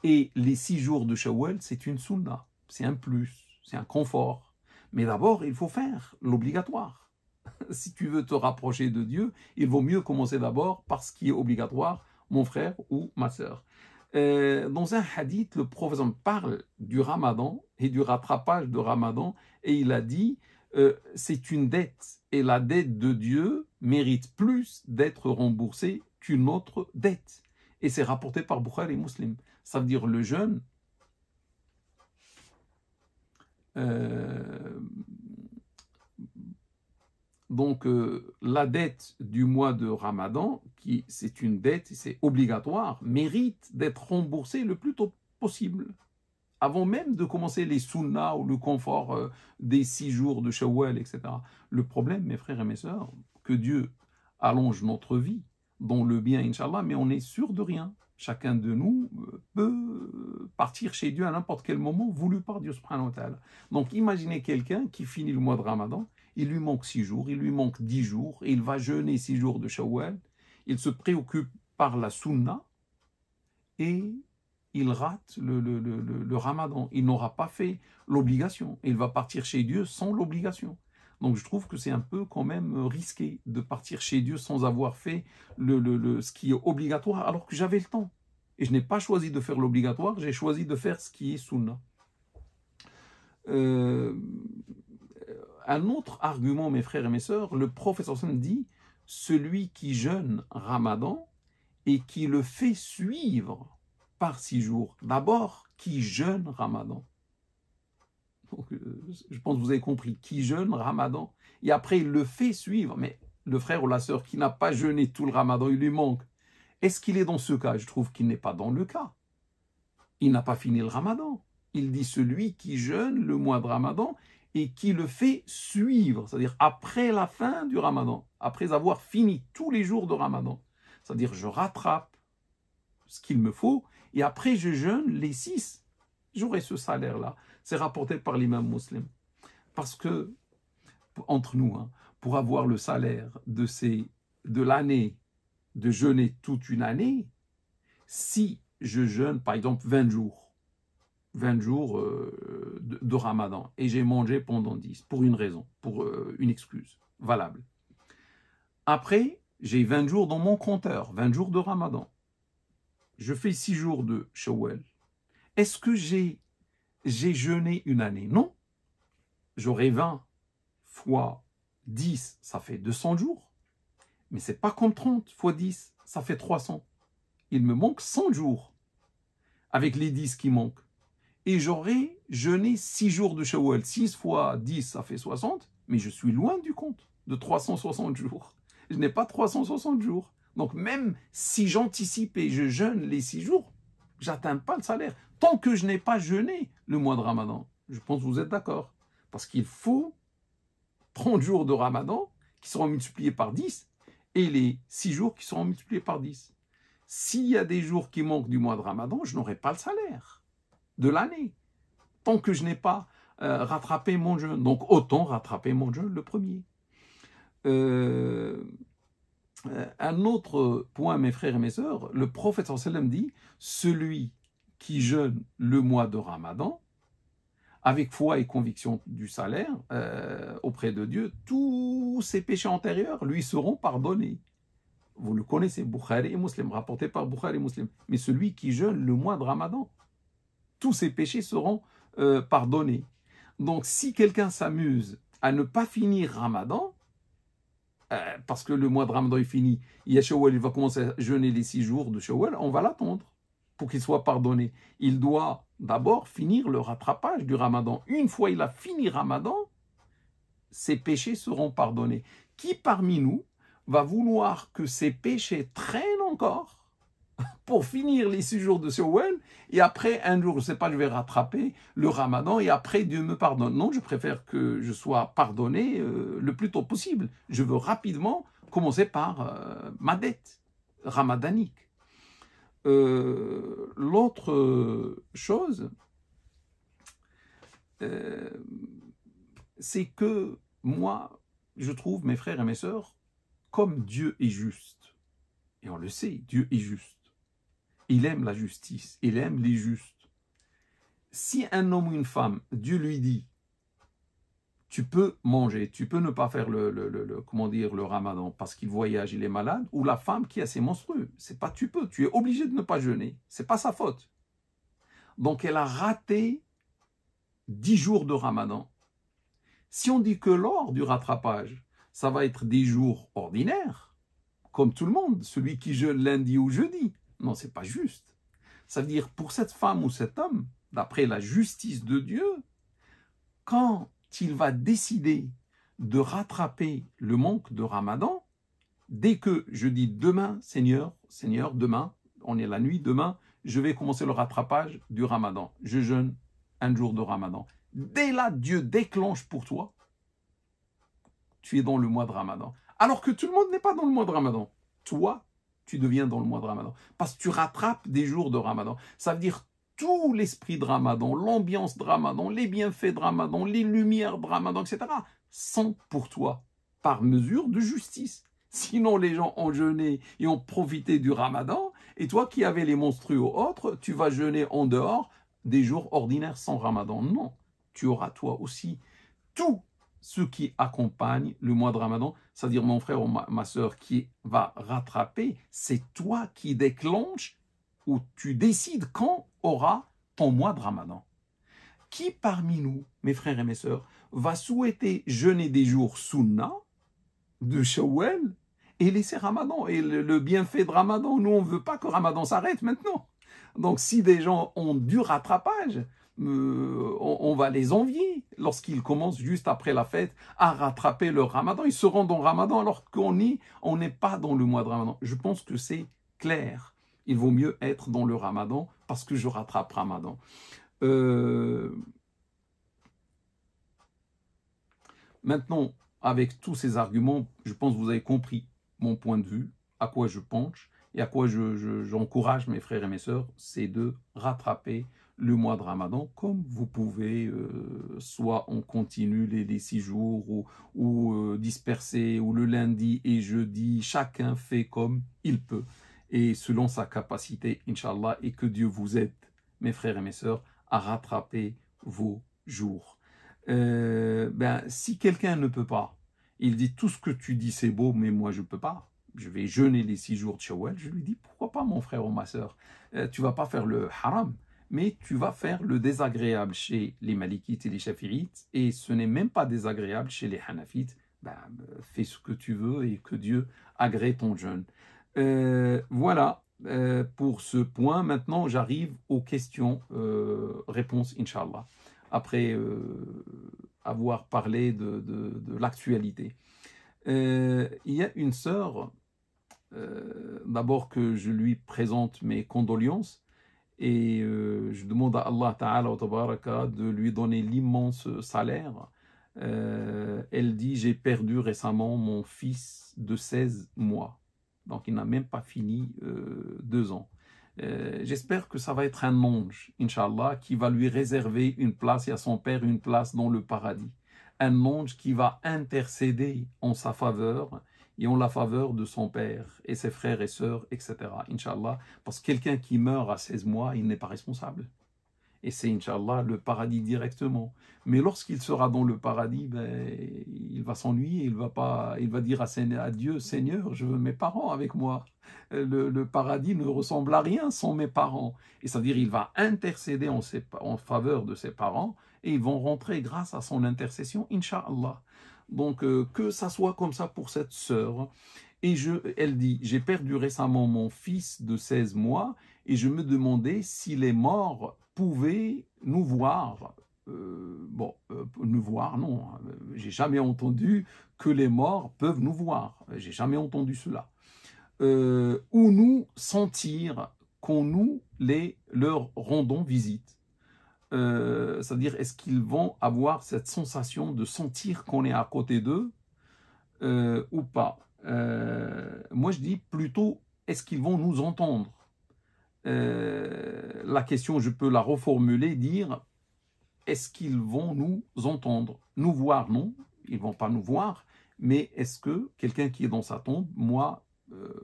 Speaker 1: Et les 6 jours de Shawwal, c'est une sunna. C'est un plus, c'est un confort. Mais d'abord, il faut faire l'obligatoire. Si tu veux te rapprocher de Dieu, il vaut mieux commencer d'abord par ce qui est obligatoire, mon frère ou ma sœur. Dans un hadith, le prophète parle du Ramadan et du rattrapage de Ramadan, et il a dit, c'est une dette, et la dette de Dieu mérite plus d'être remboursée qu'une autre dette. Et c'est rapporté par Bukhari et Muslim. Ça veut dire le jeûne, donc la dette du mois de Ramadan, qui c'est une dette, c'est obligatoire, mérite d'être remboursée le plus tôt possible, avant même de commencer les sunnas ou le confort des 6 jours de Shawwal, etc. Le problème, mes frères et mes sœurs, que Dieu allonge notre vie dans le bien, Inch'Allah, mais on est sûr de rien. Chacun de nous peut partir chez Dieu à n'importe quel moment, voulu par Dieu subhanahu wa ta'ala. Donc imaginez quelqu'un qui finit le mois de Ramadan, il lui manque 6 jours, il lui manque 10 jours, et il va jeûner 6 jours de Shawwal, il se préoccupe par la sunna, et il rate le Ramadan. Il n'aura pas fait l'obligation, il va partir chez Dieu sans l'obligation. Donc je trouve que c'est un peu quand même risqué de partir chez Dieu sans avoir fait ce qui est obligatoire, alors que j'avais le temps. Et je n'ai pas choisi de faire l'obligatoire, j'ai choisi de faire ce qui est sunna. Un autre argument, mes frères et mes sœurs, le prophète dit, celui qui jeûne Ramadan et qui le fait suivre par 6 jours. D'abord, qui jeûne Ramadan. Donc, je pense que vous avez compris, qui jeûne Ramadan, et après il le fait suivre. Mais le frère ou la sœur qui n'a pas jeûné tout le Ramadan, il lui manque. Est-ce qu'il est dans ce cas? Je trouve qu'il n'est pas dans le cas. Il n'a pas fini le Ramadan. Il dit celui qui jeûne le mois de Ramadan et qui le fait suivre, c'est-à-dire après la fin du Ramadan, après avoir fini tous les jours de Ramadan. C'est-à-dire je rattrape ce qu'il me faut et après je jeûne les 6 j'aurai ce salaire-là. C'est rapporté par l'imam Muslim. Parce que, entre nous, hein, pour avoir le salaire de l'année, de jeûner toute une année, si je jeûne, par exemple, 20 jours de Ramadan, et j'ai mangé pendant 10, pour une raison, pour une excuse valable. Après, j'ai 20 jours dans mon compteur, 20 jours de Ramadan. Je fais 6 jours de Shawwal. Est-ce que j'ai jeûné une année? Non. J'aurai 20 fois 10, ça fait 200 jours. Mais ce n'est pas comme 30 fois 10, ça fait 300. Il me manque 100 jours avec les 10 qui manquent. Et j'aurai jeûné 6 jours de Shawwal. 6 fois 10, ça fait 60, mais je suis loin du compte de 360 jours. Je n'ai pas 360 jours. Donc même si j'anticipe et je jeûne les 6 jours, je n'atteins pas le salaire. Tant que je n'ai pas jeûné le mois de Ramadan. Je pense que vous êtes d'accord. Parce qu'il faut 30 jours de Ramadan qui seront multipliés par 10 et les 6 jours qui seront multipliés par 10. S'il y a des jours qui manquent du mois de Ramadan, je n'aurai pas le salaire de l'année. Tant que je n'ai pas rattrapé mon jeûne. Donc autant rattraper mon jeûne le premier. Un autre point, mes frères et mes sœurs, le prophète sallallahu alayhi wa sallam dit, celui qui jeûne le mois de Ramadan, avec foi et conviction du salaire auprès de Dieu, tous ses péchés antérieurs lui seront pardonnés. Vous le connaissez, Bukhari et Muslim, rapporté par Bukhari et Muslim. Mais celui qui jeûne le mois de Ramadan, tous ses péchés seront pardonnés. Donc si quelqu'un s'amuse à ne pas finir Ramadan, parce que le mois de Ramadan est fini, il y a Shawwal, il va commencer à jeûner les 6 jours de Shawwal, on va l'attendre pour qu'il soit pardonné. Il doit d'abord finir le rattrapage du Ramadan. Une fois il a fini Ramadan, ses péchés seront pardonnés. Qui parmi nous va vouloir que ses péchés traînent encore pour finir les 6 jours de Shawwal, et après un jour, je ne sais pas, je vais rattraper le Ramadan, et après Dieu me pardonne. Non, je préfère que je sois pardonné le plus tôt possible. Je veux rapidement commencer par ma dette ramadanique. L'autre chose, c'est que moi, je trouve, mes frères et mes sœurs, comme Dieu est juste, et on le sait, Dieu est juste, il aime la justice, il aime les justes. Si un homme ou une femme, Dieu lui dit, tu peux manger, tu peux ne pas faire le Ramadan parce qu'il voyage, il est malade, ou la femme qui a ses menstrues, c'est pas tu peux, tu es obligé de ne pas jeûner, c'est pas sa faute. Donc elle a raté 10 jours de Ramadan. Si on dit que lors du rattrapage, ça va être des jours ordinaires, comme tout le monde, celui qui jeûne lundi ou jeudi, non, c'est pas juste. Ça veut dire, pour cette femme ou cet homme, d'après la justice de Dieu, quand il va décider de rattraper le manque de Ramadan, dès que je dis demain, Seigneur, demain, on est la nuit, demain, je vais commencer le rattrapage du Ramadan. Je jeûne un jour de Ramadan. Dès là, Dieu déclenche pour toi, tu es dans le mois de Ramadan. Alors que tout le monde n'est pas dans le mois de Ramadan. Toi, tu deviens dans le mois de Ramadan. Parce que tu rattrapes des jours de Ramadan. Ça veut dire tout l'esprit de Ramadan, l'ambiance de Ramadan, les bienfaits de Ramadan, les lumières de Ramadan, etc. sont pour toi, par mesure de justice. Sinon, les gens ont jeûné et ont profité du Ramadan. Et toi qui avais les monstrueux ou autres, tu vas jeûner en dehors des jours ordinaires sans Ramadan. Non, tu auras toi aussi tout ce qui accompagne le mois de Ramadan, c'est-à-dire mon frère ou ma soeur qui va rattraper, c'est toi qui déclenche ou tu décides quand aura ton mois de Ramadan. Qui parmi nous, mes frères et mes sœurs, va souhaiter jeûner des jours sunna de Shawwal et laisser Ramadan et le bienfait de Ramadan? Nous, on ne veut pas que Ramadan s'arrête maintenant. Donc si des gens ont du rattrapage, on va les envier lorsqu'ils commencent juste après la fête à rattraper leur Ramadan. Ils seront dans le Ramadan alors qu'on n'est pas dans le mois de Ramadan. Je pense que c'est clair. Il vaut mieux être dans le Ramadan parce que je rattrape Ramadan. Maintenant, avec tous ces arguments, je pense que vous avez compris mon point de vue, à quoi je penche et à quoi j'encourage mes frères et mes sœurs, c'est de rattraper le mois de Ramadan, comme vous pouvez, soit on continue les 6 jours, ou disperser, ou le lundi et jeudi, chacun fait comme il peut, et selon sa capacité, Inch'Allah, et que Dieu vous aide, mes frères et mes sœurs, à rattraper vos jours. Si quelqu'un ne peut pas, il dit tout ce que tu dis c'est beau, mais moi je ne peux pas, je vais jeûner les 6 jours de Shawwal, je lui dis pourquoi pas mon frère ou ma sœur, tu ne vas pas faire le haram, mais tu vas faire le désagréable chez les Malikites et les Shafi'ites, et ce n'est même pas désagréable chez les Hanafites. Fais ce que tu veux et que Dieu agrée ton jeûne. Voilà pour ce point. Maintenant, j'arrive aux questions-réponses, Inch'Allah, après avoir parlé de l'actualité. Il y a une sœur, d'abord que je lui présente mes condoléances, et je demande à Allah Ta'ala wa Tabaraka de lui donner l'immense salaire. Elle dit, j'ai perdu récemment mon fils de 16 mois. Donc il n'a même pas fini 2 ans. J'espère que ça va être un ange, Inch'Allah, qui va lui réserver une place, et à son père une place dans le paradis. Un ange qui va intercéder en sa faveur et en la faveur de son père et ses frères et sœurs, etc. Inch'Allah, parce que quelqu'un qui meurt à 16 mois, il n'est pas responsable. Et c'est, Inch'Allah, le paradis directement. Mais lorsqu'il sera dans le paradis, il va s'ennuyer, il va dire à Dieu, Seigneur, je veux mes parents avec moi. Le paradis ne ressemble à rien sans mes parents. Et c'est-à-dire, il va intercéder en faveur de ses parents, et ils vont rentrer grâce à son intercession, Inch'Allah. Donc, que ça soit comme ça pour cette sœur. Et elle dit, j'ai perdu récemment mon fils de 16 mois, et je me demandais si les morts pouvaient nous voir. Nous voir, non. J'ai jamais entendu que les morts peuvent nous voir. J'ai jamais entendu cela. Ou nous sentir qu'on leur rendons visite. C'est-à-dire, est-ce qu'ils vont avoir cette sensation de sentir qu'on est à côté d'eux ou pas? Moi, je dis plutôt, est-ce qu'ils vont nous entendre? La question, je peux la reformuler, dire, est-ce qu'ils vont nous entendre? Nous voir, non, ils ne vont pas nous voir, mais est-ce que quelqu'un qui est dans sa tombe, moi,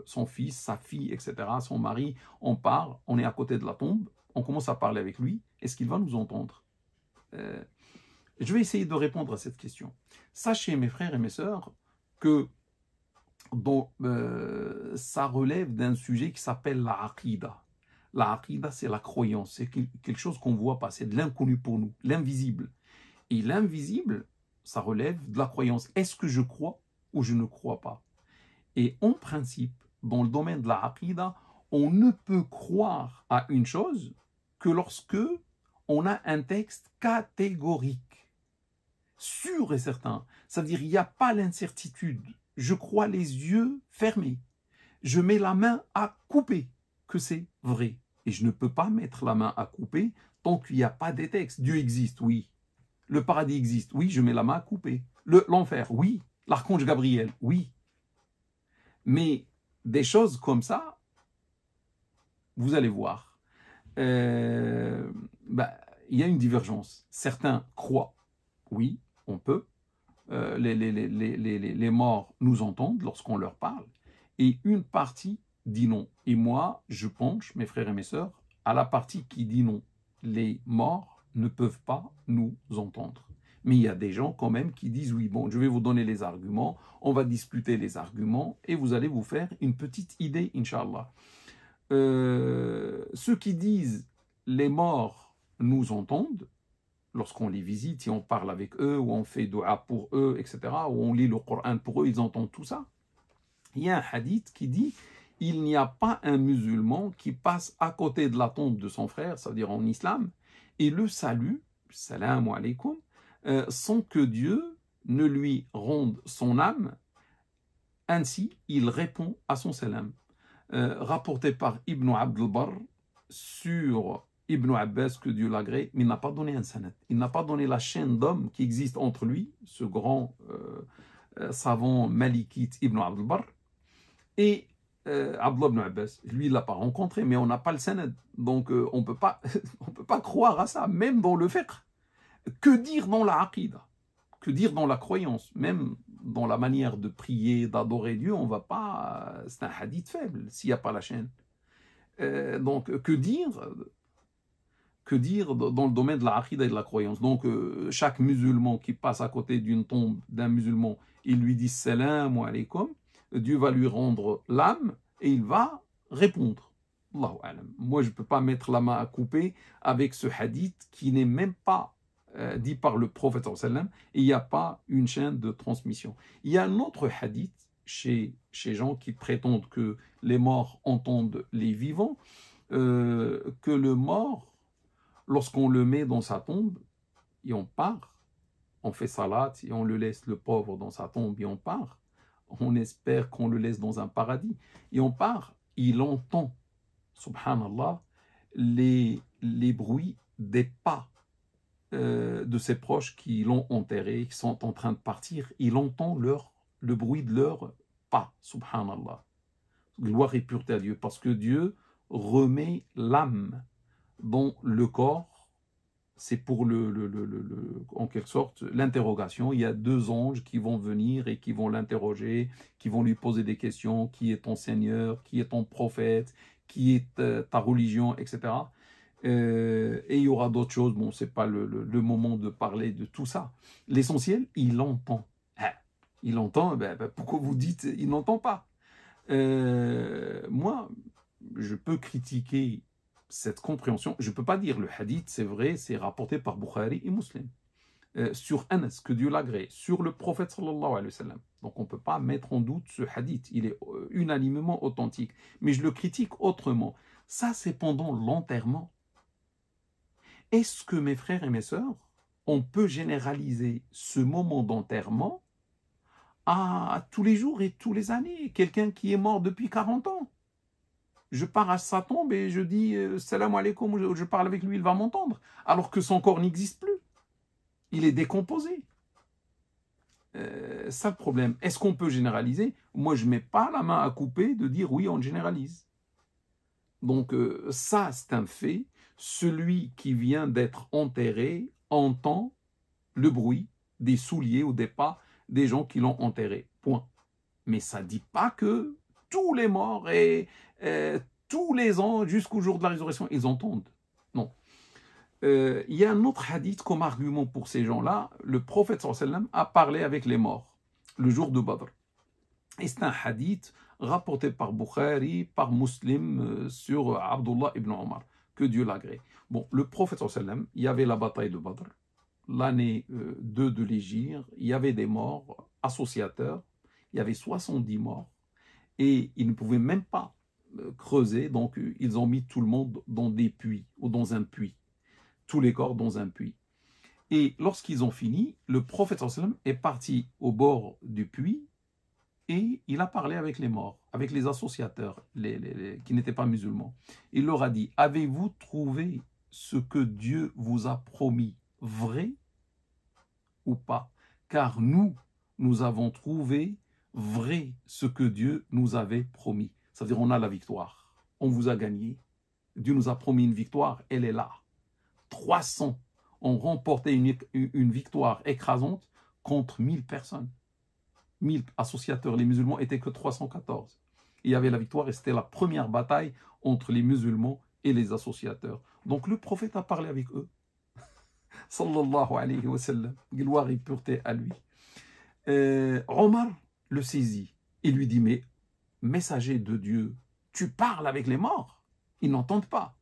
Speaker 1: son fils, sa fille, etc., son mari, on parle, on est à côté de la tombe, on commence à parler avec lui, est-ce qu'il va nous entendre? Je vais essayer de répondre à cette question. Sachez, mes frères et mes sœurs, que ça relève d'un sujet qui s'appelle la aqida. La aqida, c'est la croyance, c'est quelque chose qu'on voit passer, de l'inconnu pour nous, l'invisible. Et l'invisible, ça relève de la croyance. Est-ce que je crois ou je ne crois pas? Et en principe, dans le domaine de la aqida, on ne peut croire à une chose que lorsque on a un texte catégorique, sûr et certain. C'est-à-dire, il n'y a pas l'incertitude. Je crois les yeux fermés. Je mets la main à couper que c'est vrai. Et je ne peux pas mettre la main à couper tant qu'il n'y a pas des textes. Dieu existe, oui. Le paradis existe, oui, je mets la main à couper. L'enfer, oui. L'archange Gabriel, oui. Mais des choses comme ça, vous allez voir, il y a une divergence. Certains croient, oui, on peut. Les morts nous entendent lorsqu'on leur parle. Et une partie dit non. Et moi, je penche, mes frères et mes sœurs, à la partie qui dit non. Les morts ne peuvent pas nous entendre. Mais il y a des gens quand même qui disent oui, bon, je vais vous donner les arguments, on va discuter les arguments et vous allez vous faire une petite idée, Inch'Allah. Ceux qui disent les morts nous entendent, lorsqu'on les visite, si on parle avec eux, ou on fait dua pour eux, etc., ou on lit le Coran pour eux, ils entendent tout ça. Il y a un hadith qui dit « Il n'y a pas un musulman qui passe à côté de la tombe de son frère, c'est-à-dire en islam, et le salue, salam alaykoum, sans que Dieu ne lui rende son âme. Ainsi, il répond à son salam. » Rapporté par Ibn Abd al-Barr sur Ibn Abbas, que Dieu l'agrée, mais il n'a pas donné un sanad. Il n'a pas donné la chaîne d'hommes qui existe entre lui, ce grand savant malikite Ibn Abd al-Barr, et Abdullah ibn Abbas. Lui, il ne l'a pas rencontré, mais on n'a pas le sanad. Donc, on peut pas croire à ça, même dans le fiqh. Que dire dans la aqidah? Que dire dans la croyance? Même dans la manière de prier, d'adorer Dieu, on va pas... C'est un hadith faible s'il n'y a pas la chaîne. Donc, que dire dans le domaine de la aqidah et de la croyance? Donc, chaque musulman qui passe à côté d'une tombe d'un musulman, il lui dit salam alaykum, Dieu va lui rendre l'âme et il va répondre. Allahu alam. Moi, je ne peux pas mettre la main à couper avec ce hadith qui n'est même pas dit par le prophète sallam, et il n'y a pas une chaîne de transmission. Il y a un autre hadith chez gens qui prétendent que les morts entendent les vivants, que le mort, lorsqu'on le met dans sa tombe, et on part, on fait salat, et on le laisse le pauvre dans sa tombe, et on part, on espère qu'on le laisse dans un paradis, et on part, il entend, subhanallah, les bruits des pas de ses proches qui l'ont enterré, qui sont en train de partir, il entend le bruit de leurs pas, subhanallah. Gloire et pureté à Dieu, parce que Dieu remet l'âme dans le corps, c'est pour en quelque sorte l'interrogation. Il y a deux anges qui vont venir et qui vont l'interroger, qui vont lui poser des questions, qui est ton Seigneur, qui est ton prophète, qui est ta religion, etc. Et il y aura d'autres choses, bon, c'est pas le moment de parler de tout ça. L'essentiel, il entend. Il entend, pourquoi vous dites il n'entend pas? Moi, je peux critiquer cette compréhension. Je ne peux pas dire le hadith, c'est vrai, c'est rapporté par Bukhari et Muslim. Sur Anas, que Dieu l'agrée, sur le prophète sallallahu alayhi wa sallam. Donc on ne peut pas mettre en doute ce hadith. Il est unanimement authentique. Mais je le critique autrement. Ça, c'est pendant l'enterrement. Est-ce que mes frères et mes sœurs, on peut généraliser ce moment d'enterrement à tous les jours et tous les années? Quelqu'un qui est mort depuis 40 ans. Je pars à sa tombe et je dis salam alaikum, je parle avec lui, il va m'entendre. Alors que son corps n'existe plus. Il est décomposé. Ça le problème. Est-ce qu'on peut généraliser? Moi, je ne mets pas la main à couper de dire oui, on généralise. Donc ça, c'est un fait. Celui qui vient d'être enterré entend le bruit des souliers ou des pas des gens qui l'ont enterré. Point. Mais ça ne dit pas que tous les morts et tous les ans jusqu'au jour de la résurrection, ils entendent. Non. Il y a un autre hadith comme argument pour ces gens-là. Le prophète sallallahu alayhi wa sallam a parlé avec les morts le jour de Badr. Et c'est un hadith rapporté par Bukhari, par Muslim sur Abdullah ibn Omar, que Dieu l'agrée. Bon, le prophète sallallahu alayhi wa sallam, il y avait la bataille de Badr, l'année 2 de l'Hégire, il y avait des morts associateurs, il y avait 70 morts, et ils ne pouvaient même pas creuser, donc ils ont mis tout le monde dans des puits, ou dans un puits, tous les corps dans un puits. Et lorsqu'ils ont fini, le prophète sallallahu alayhi wa sallam est parti au bord du puits, et il a parlé avec les morts, avec les associateurs, qui n'étaient pas musulmans. Il leur a dit, avez-vous trouvé ce que Dieu vous a promis vrai ou pas? Car nous avons trouvé vrai ce que Dieu nous avait promis. C'est-à-dire, on a la victoire. On vous a gagné. Dieu nous a promis une victoire, elle est là. 300 ont remporté une victoire écrasante contre 1000 personnes. 1000 associateurs, les musulmans étaient que 314. Il y avait la victoire et c'était la première bataille entre les musulmans et les associateurs. Donc le prophète a parlé avec eux. Sallallahu alayhi wa sallam. Gloire et pureté à lui. Omar le saisit et lui dit, mais messager de Dieu, tu parles avec les morts? Ils n'entendent pas.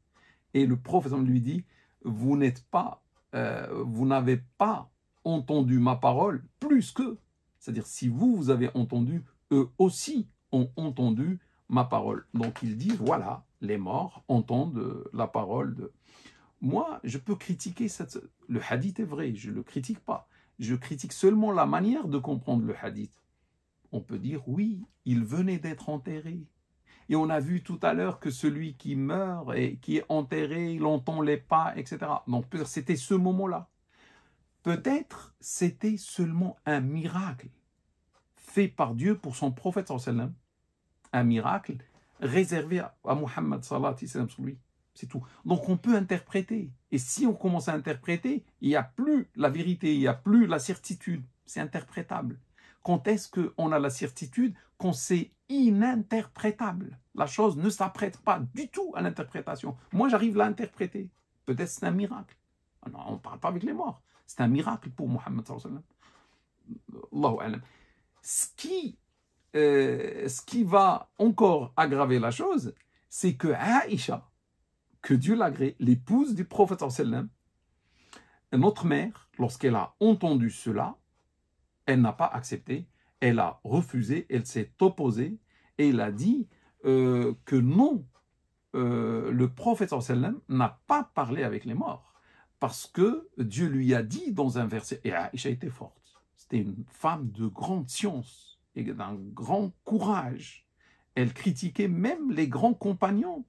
Speaker 1: Et le prophète lui dit, vous n'avez pas entendu ma parole plus qu'eux. C'est-à-dire, si vous avez entendu, eux aussi ont entendu ma parole. Donc il dit, voilà, les morts entendent la parole de... Moi, je peux critiquer le hadith est vrai, je ne le critique pas. Je critique seulement la manière de comprendre le hadith. On peut dire, oui, il venait d'être enterré. Et on a vu tout à l'heure que celui qui meurt et qui est enterré, il entend les pas, etc. Donc peut-être c'était ce moment-là. Peut-être c'était seulement un miracle fait par Dieu pour son prophète sallallahu alayhi wa sallam. Un miracle réservé à Muhammad sallallahu alayhi wa sallam sur lui. C'est tout. Donc on peut interpréter. Et si on commence à interpréter, il n'y a plus la vérité, il n'y a plus la certitude. C'est interprétable. Quand est-ce qu'on a la certitude? Quand c'est ininterprétable. La chose ne s'apprête pas du tout à l'interprétation. Moi, j'arrive à l'interpréter. Peut-être c'est un miracle. Non, on ne parle pas avec les morts. C'est un miracle pour Muhammad sallallahu alayhi wa sallam. Allahu alam. Ce qui va encore aggraver la chose, c'est que Aïcha, que Dieu l'agrée, l'épouse du prophète sallallahu alayhi wa sallam, notre mère, lorsqu'elle a entendu cela, elle n'a pas accepté, elle a refusé, elle s'est opposée et elle a dit que non, le prophète sallallahu alayhi wa sallam n'a pas parlé avec les morts parce que Dieu lui a dit dans un verset, et Aïcha était forte, c'était une femme de grande science et d'un grand courage. Elle critiquait même les grands compagnons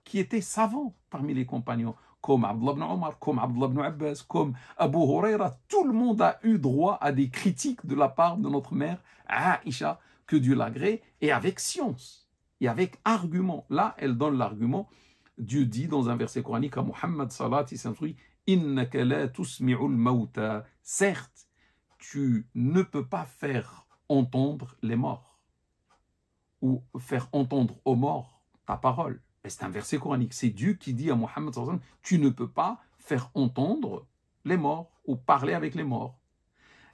Speaker 1: qui étaient savants parmi les compagnons, comme Abdullah ibn Omar, comme Abdullah ibn Abbas, comme Abu Huraira. Tout le monde a eu droit à des critiques de la part de notre mère, Aïcha, que Dieu l'agrée, et avec science, et avec argument. Là, elle donne l'argument. Dieu dit dans un verset coranique à Muhammad sallallahu alayhi wa sallam, Innaka la tusmi'ul mawta. Certes, tu ne peux pas faire entendre les morts, ou faire entendre aux morts ta parole. C'est un verset coranique. C'est Dieu qui dit à Muhammad sallallahu alayhi wa sallam, tu ne peux pas faire entendre les morts ou parler avec les morts.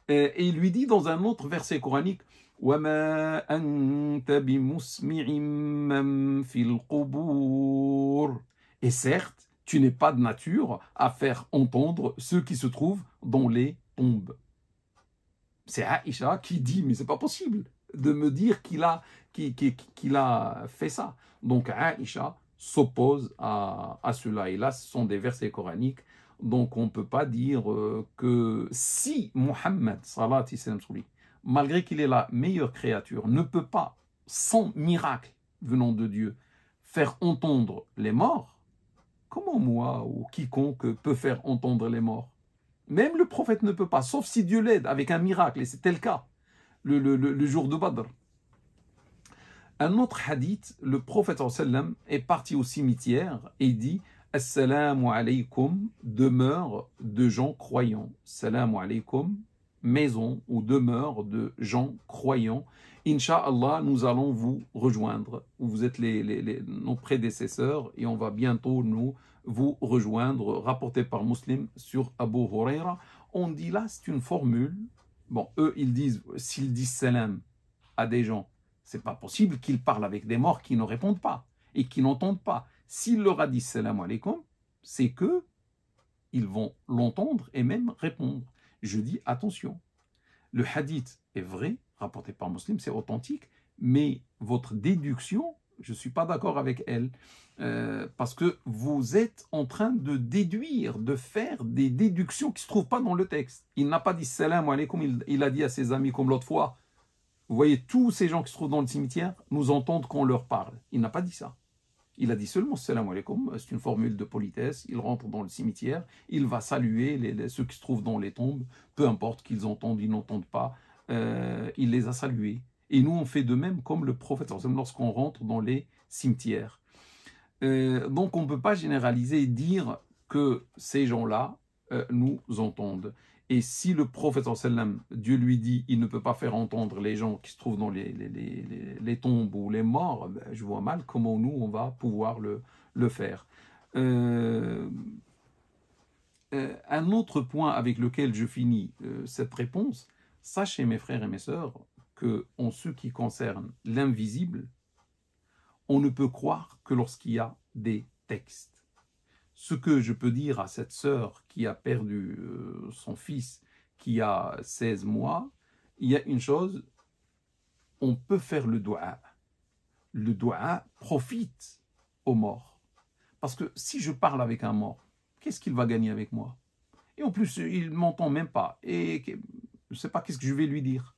Speaker 1: Et il lui dit dans un autre verset coranique, وَمَا أَنْتَ بِمُسْمِعٍ مَّن فِي الْقُبُورِ. Et certes, tu n'es pas de nature à faire entendre ceux qui se trouvent dans les tombes. C'est Aïcha qui dit, mais c'est pas possible de me dire qu'il a fait ça. Donc Aïcha s'oppose à cela. Et là, ce sont des versets coraniques. Donc on ne peut pas dire que si Muhammad, sallallahu alayhi wa sallam, malgré qu'il est la meilleure créature, ne peut pas, sans miracle venant de Dieu, faire entendre les morts, comment moi ou quiconque peut faire entendre les morts? Même le prophète ne peut pas, sauf si Dieu l'aide avec un miracle, et c'était le cas le jour de Badr. Un autre hadith, le prophète sallam est parti au cimetière et dit Assalamu alaykum, demeure de gens croyants. Assalamu alaykum, maison ou demeure de gens croyants. Inch'Allah, nous allons vous rejoindre. Vous êtes nos prédécesseurs et on va bientôt vous rejoindre. Rapporté par Muslim sur Abu Huraira. On dit là, c'est une formule. Bon, eux, ils disent, s'ils disent salam à des gens, c'est pas possible qu'ils parlent avec des morts qui ne répondent pas et qui n'entendent pas. S'il leur a dit salam alaykum, c'est que ils vont l'entendre et même répondre. Je dis attention, le hadith est vrai, rapporté par Muslim, c'est authentique, mais votre déduction, je ne suis pas d'accord avec elle, parce que vous êtes en train de déduire, de faire des déductions qui ne se trouvent pas dans le texte. Il n'a pas dit salam alaykum, il a dit à ses amis comme l'autre fois. Vous voyez, tous ces gens qui se trouvent dans le cimetière nous entendent quand on leur parle. Il n'a pas dit ça. Il a dit seulement salam alaykum, c'est une formule de politesse. Il rentre dans le cimetière, il va saluer ceux qui se trouvent dans les tombes, peu importe qu'ils entendent, ils n'entendent pas, il les a salués. Et nous, on fait de même comme le prophète lorsqu'on rentre dans les cimetières. Donc, on ne peut pas généraliser et dire que ces gens-là nous entendent. Et si le prophète, Dieu lui dit, il ne peut pas faire entendre les gens qui se trouvent dans les tombes ou les morts, ben, je vois mal comment nous, on va pouvoir le faire. Un autre point avec lequel je finis cette réponse, sachez mes frères et mes sœurs, que en ce qui concerne l'invisible, on ne peut croire que lorsqu'il y a des textes. Ce que je peux dire à cette sœur qui a perdu son fils, qui a 16 mois, il y a une chose, on peut faire le doua. Le doua profite aux morts. Parce que si je parle avec un mort, qu'est-ce qu'il va gagner avec moi? Et en plus, il ne m'entend même pas. Et je ne sais pas qu'est-ce que je vais lui dire.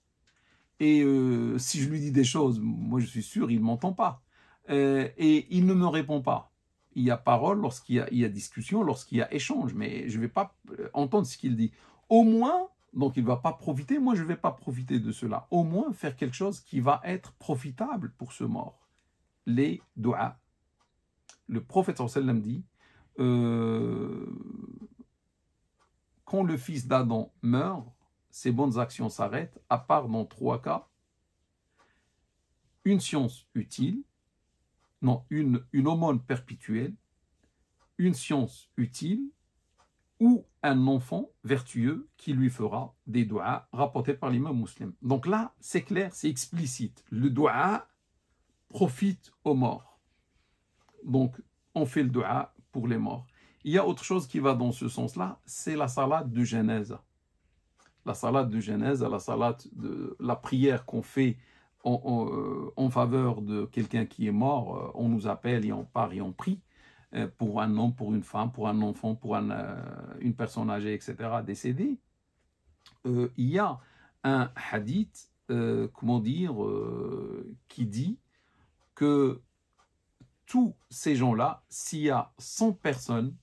Speaker 1: Et si je lui dis des choses, moi je suis sûr, il ne m'entend pas. Et il ne me répond pas. Il y a parole lorsqu'il y a discussion, lorsqu'il y a échange, mais je ne vais pas entendre ce qu'il dit. Au moins, donc il ne va pas profiter, moi je ne vais pas profiter de cela. Au moins faire quelque chose qui va être profitable pour ce mort. les du'as. Le prophète sallallahu alayhi wa sallam dit quand le fils d'Adam meurt, ses bonnes actions s'arrêtent, à part dans 3 cas: une science utile, non, une aumône perpétuelle, une science utile, ou un enfant vertueux qui lui fera des du'as, rapportés par l'imam Muslim. Donc là, c'est clair, c'est explicite. Le du'a profite aux morts. Donc, on fait le du'a pour les morts. Il y a autre chose qui va dans ce sens-là, c'est la salade de Genèse. La salade de Genèse, la prière qu'on fait en faveur de quelqu'un qui est mort. On nous appelle et on part et on prie pour un homme, pour une femme, pour un enfant, pour une personne âgée, etc., décédée. Il y a un hadith, qui dit que tous ces gens-là, s'il y a 100 personnes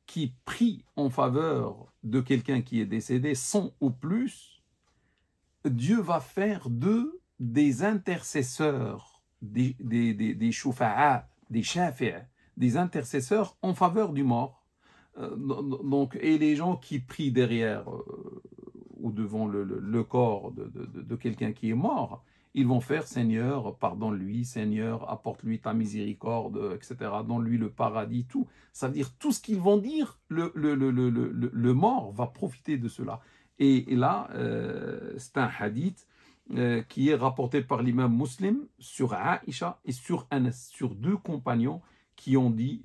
Speaker 1: qui prient en faveur de quelqu'un qui est décédé, 100 ou plus, Dieu va faire d'eux des intercesseurs, des shufa'a, des shafi'a, des intercesseurs en faveur du mort. Donc, et les gens qui prient derrière ou devant le corps de quelqu'un qui est mort, ils vont faire: Seigneur, pardonne-lui, Seigneur, apporte-lui ta miséricorde, etc. Donne-lui le paradis, tout. Ça veut dire tout ce qu'ils vont dire, le mort va profiter de cela. Et là, c'est un hadith qui est rapporté par l'imam Muslim sur Aïcha et sur Anas, sur 2 compagnons qui ont dit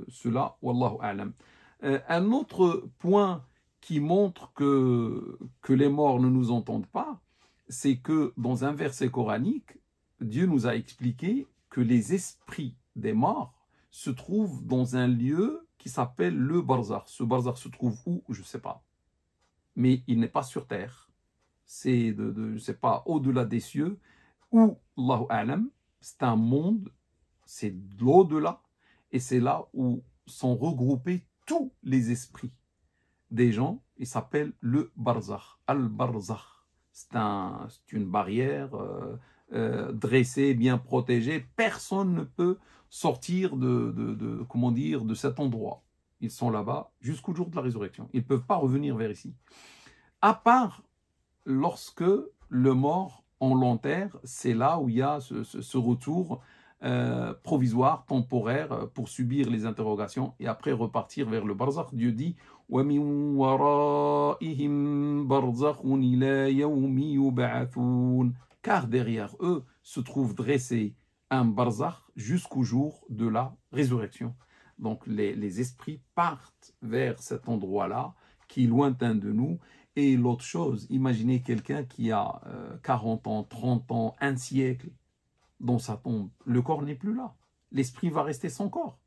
Speaker 1: cela, wallahu a'lam. Un autre point qui montre que les morts ne nous entendent pas, c'est que dans un verset coranique, Dieu nous a expliqué que les esprits des morts se trouvent dans un lieu qui s'appelle le barzakh. Ce barzakh se trouve où? Je ne sais pas. Mais il n'est pas sur terre. C'est je sais pas, au-delà des cieux, ou, Allahu a'lam, c'est un monde, c'est de l'au-delà, et c'est là où sont regroupés tous les esprits des gens. Il s'appelle le barzakh, al-barzakh. C'est une barrière dressée, bien protégée. Personne ne peut sortir de cet endroit. Ils sont là-bas jusqu'au jour de la résurrection. Ils ne peuvent pas revenir vers ici. À part lorsque le mort, on l'enterre, c'est là où il y a ce retour provisoire, temporaire, pour subir les interrogations et après repartir vers le barzakh. Dieu dit: وَمِنْ وَرَائِهِمْ بَرْزَخٌ إِلَى يَوْمِ يُبْعَثُونَ. Car derrière eux se trouve dressé un barzakh jusqu'au jour de la résurrection. Donc les esprits partent vers cet endroit-là qui est lointain de nous. Et l'autre chose, imaginez quelqu'un qui a 40 ans, 30 ans, un siècle dans sa tombe. Le corps n'est plus là. L'esprit va rester sans corps.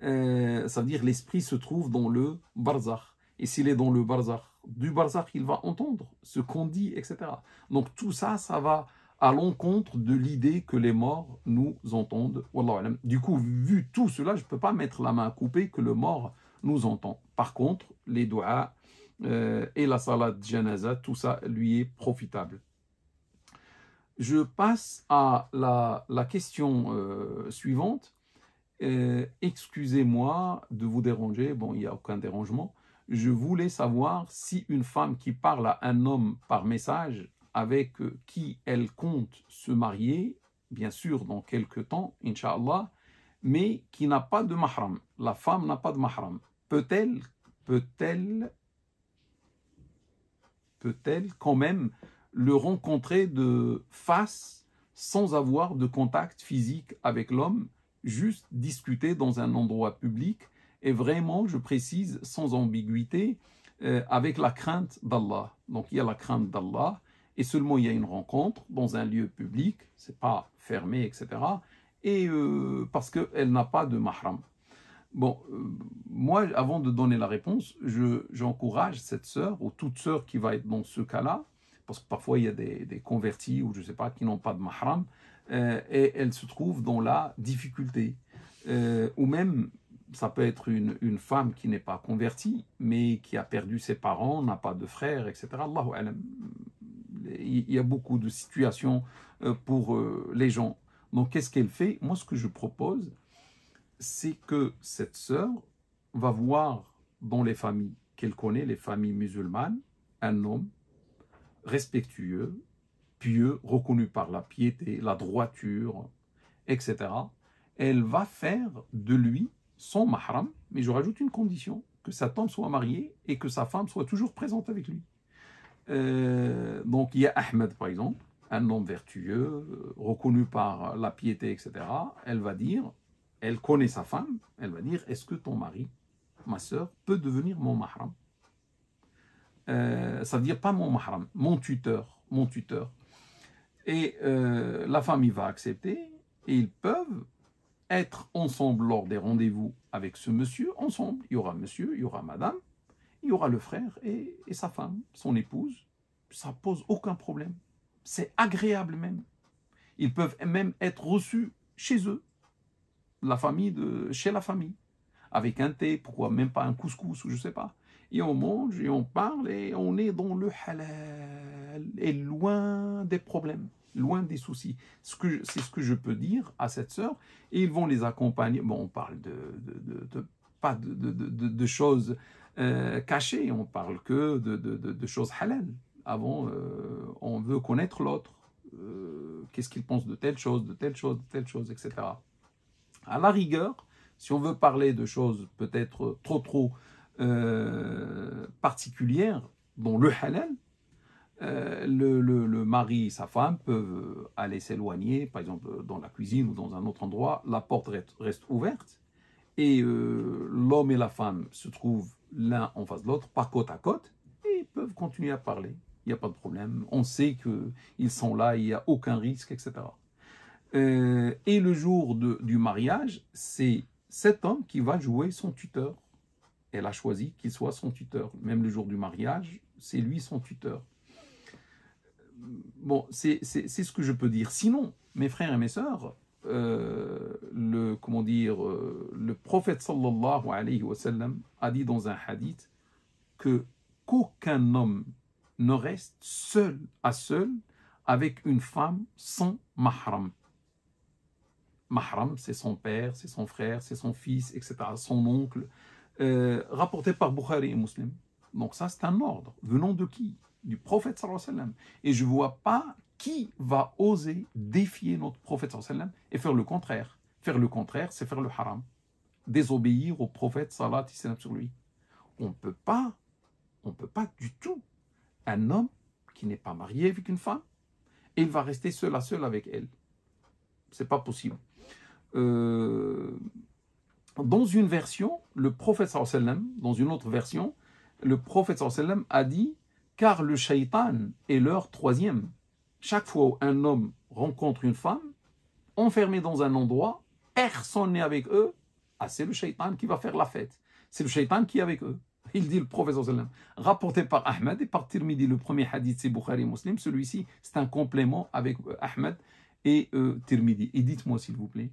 Speaker 1: Ça veut dire l'esprit se trouve dans le barzakh. Et s'il est dans le barzakh, du barzakh, il va entendre ce qu'on dit, etc. Donc tout ça, ça va à l'encontre de l'idée que les morts nous entendent. Wallahu alam. Du coup, vu tout cela, je ne peux pas mettre la main à couper que le mort nous entend. Par contre, les du'as et la salade janaza, tout ça lui est profitable. Je passe à la question suivante. Excusez-moi de vous déranger, bon, il n'y a aucun dérangement. Je voulais savoir si une femme qui parle à un homme par message avec qui elle compte se marier, bien sûr dans quelques temps, Inch'Allah, mais qui n'a pas de mahram. La femme n'a pas de mahram. Peut-elle quand même le rencontrer de face sans avoir de contact physique avec l'homme, juste discuter dans un endroit public, et vraiment, je précise, sans ambiguïté, avec la crainte d'Allah. Donc il y a la crainte d'Allah, et seulement il y a une rencontre dans un lieu public, c'est pas fermé, etc., et parce qu'elle n'a pas de mahram. Bon, moi, avant de donner la réponse, j'encourage cette sœur, ou toute sœur qui va être dans ce cas-là, parce que parfois il y a des convertis, ou je ne sais pas, qui n'ont pas de mahram, et elle se trouve dans la difficulté. Ou même, ça peut être une femme qui n'est pas convertie, mais qui a perdu ses parents, n'a pas de frères, etc. Allahu alam. Il y a beaucoup de situations pour les gens. Donc, qu'est-ce qu'elle fait? Moi, ce que je propose, c'est que cette sœur va voir dans les familles qu'elle connaît, les familles musulmanes, un homme respectueux, pieux, reconnu par la piété, la droiture, etc. Elle va faire de lui son mahram, mais je rajoute une condition, que cet homme soit marié et que sa femme soit toujours présente avec lui. Donc il y a Ahmed par exemple, un homme vertueux, reconnu par la piété, etc. Elle va dire, elle connaît sa femme, elle va dire, est-ce que ton mari, ma soeur, peut devenir mon mahram? Ça veut dire pas mon mahram, mon tuteur, mon tuteur. Et la famille va accepter et ils peuvent être ensemble lors des rendez-vous avec ce monsieur, ensemble. Il y aura monsieur, il y aura madame, il y aura le frère et sa femme, son épouse. Ça pose aucun problème. C'est agréable même. Ils peuvent même être reçus chez eux, la famille chez la famille, avec un thé, pourquoi même pas un couscous ou je sais pas. Et on mange et on parle et on est dans le halal et loin des problèmes, loin des soucis. C'est ce que je peux dire à cette sœur et ils vont les accompagner. Bon, on parle pas de choses cachées, on parle que de choses halal. Avant, on veut connaître l'autre. Qu'est-ce qu'il pense de telle chose, de telle chose, de telle chose, etc. À la rigueur, si on veut parler de choses peut-être trop particulières, dont le halal, le mari et sa femme peuvent aller s'éloigner, par exemple dans la cuisine ou dans un autre endroit, la porte reste ouverte, et l'homme et la femme se trouvent l'un en face de l'autre, pas côte à côte, et ils peuvent continuer à parler. Il n'y a pas de problème, on sait qu'ils sont là, il n'y a aucun risque, etc. Et le jour du mariage, c'est cet homme qui va jouer son tuteur. Elle a choisi qu'il soit son tuteur. Même le jour du mariage, c'est lui son tuteur. Bon, c'est ce que je peux dire. Sinon, mes frères et mes sœurs, le prophète sallallahu alayhi wa sallam a dit dans un hadith qu'aucun homme ne reste seul à seul avec une femme sans mahram. Mahram, c'est son père, c'est son frère, c'est son fils, etc., son oncle, rapporté par Bukhari et Muslim. Donc ça, c'est un ordre. Venant de qui? Du prophète sallallahu alayhi wa sallam. Et je ne vois pas qui va oser défier notre prophète sallallahu alayhi wa sallam et faire le contraire. Faire le contraire, c'est faire le haram. Désobéir au prophète sallallahu alayhi wa sallam sur lui. On ne peut pas du tout. Un homme qui n'est pas marié avec une femme, et il va rester seul à seul avec elle. C'est pas possible. Dans une version, le prophète sallallahu alayhi wa sallam, dans une autre version, le prophète sallallahu alayhi wa sallam a dit car le shaitan est leur troisième. Chaque fois où un homme rencontre une femme, enfermée dans un endroit, personne n'est avec eux, c'est le shaitan qui va faire la fête. C'est le shaitan qui est avec eux. Il dit le prophète sallallahu alayhi wa sallam, rapporté par Ahmed et par Tirmidhi, le premier hadith c'est Bukhari et Muslim, celui-ci c'est un complément avec Ahmed et Tirmidhi. Et dites-moi s'il vous plaît,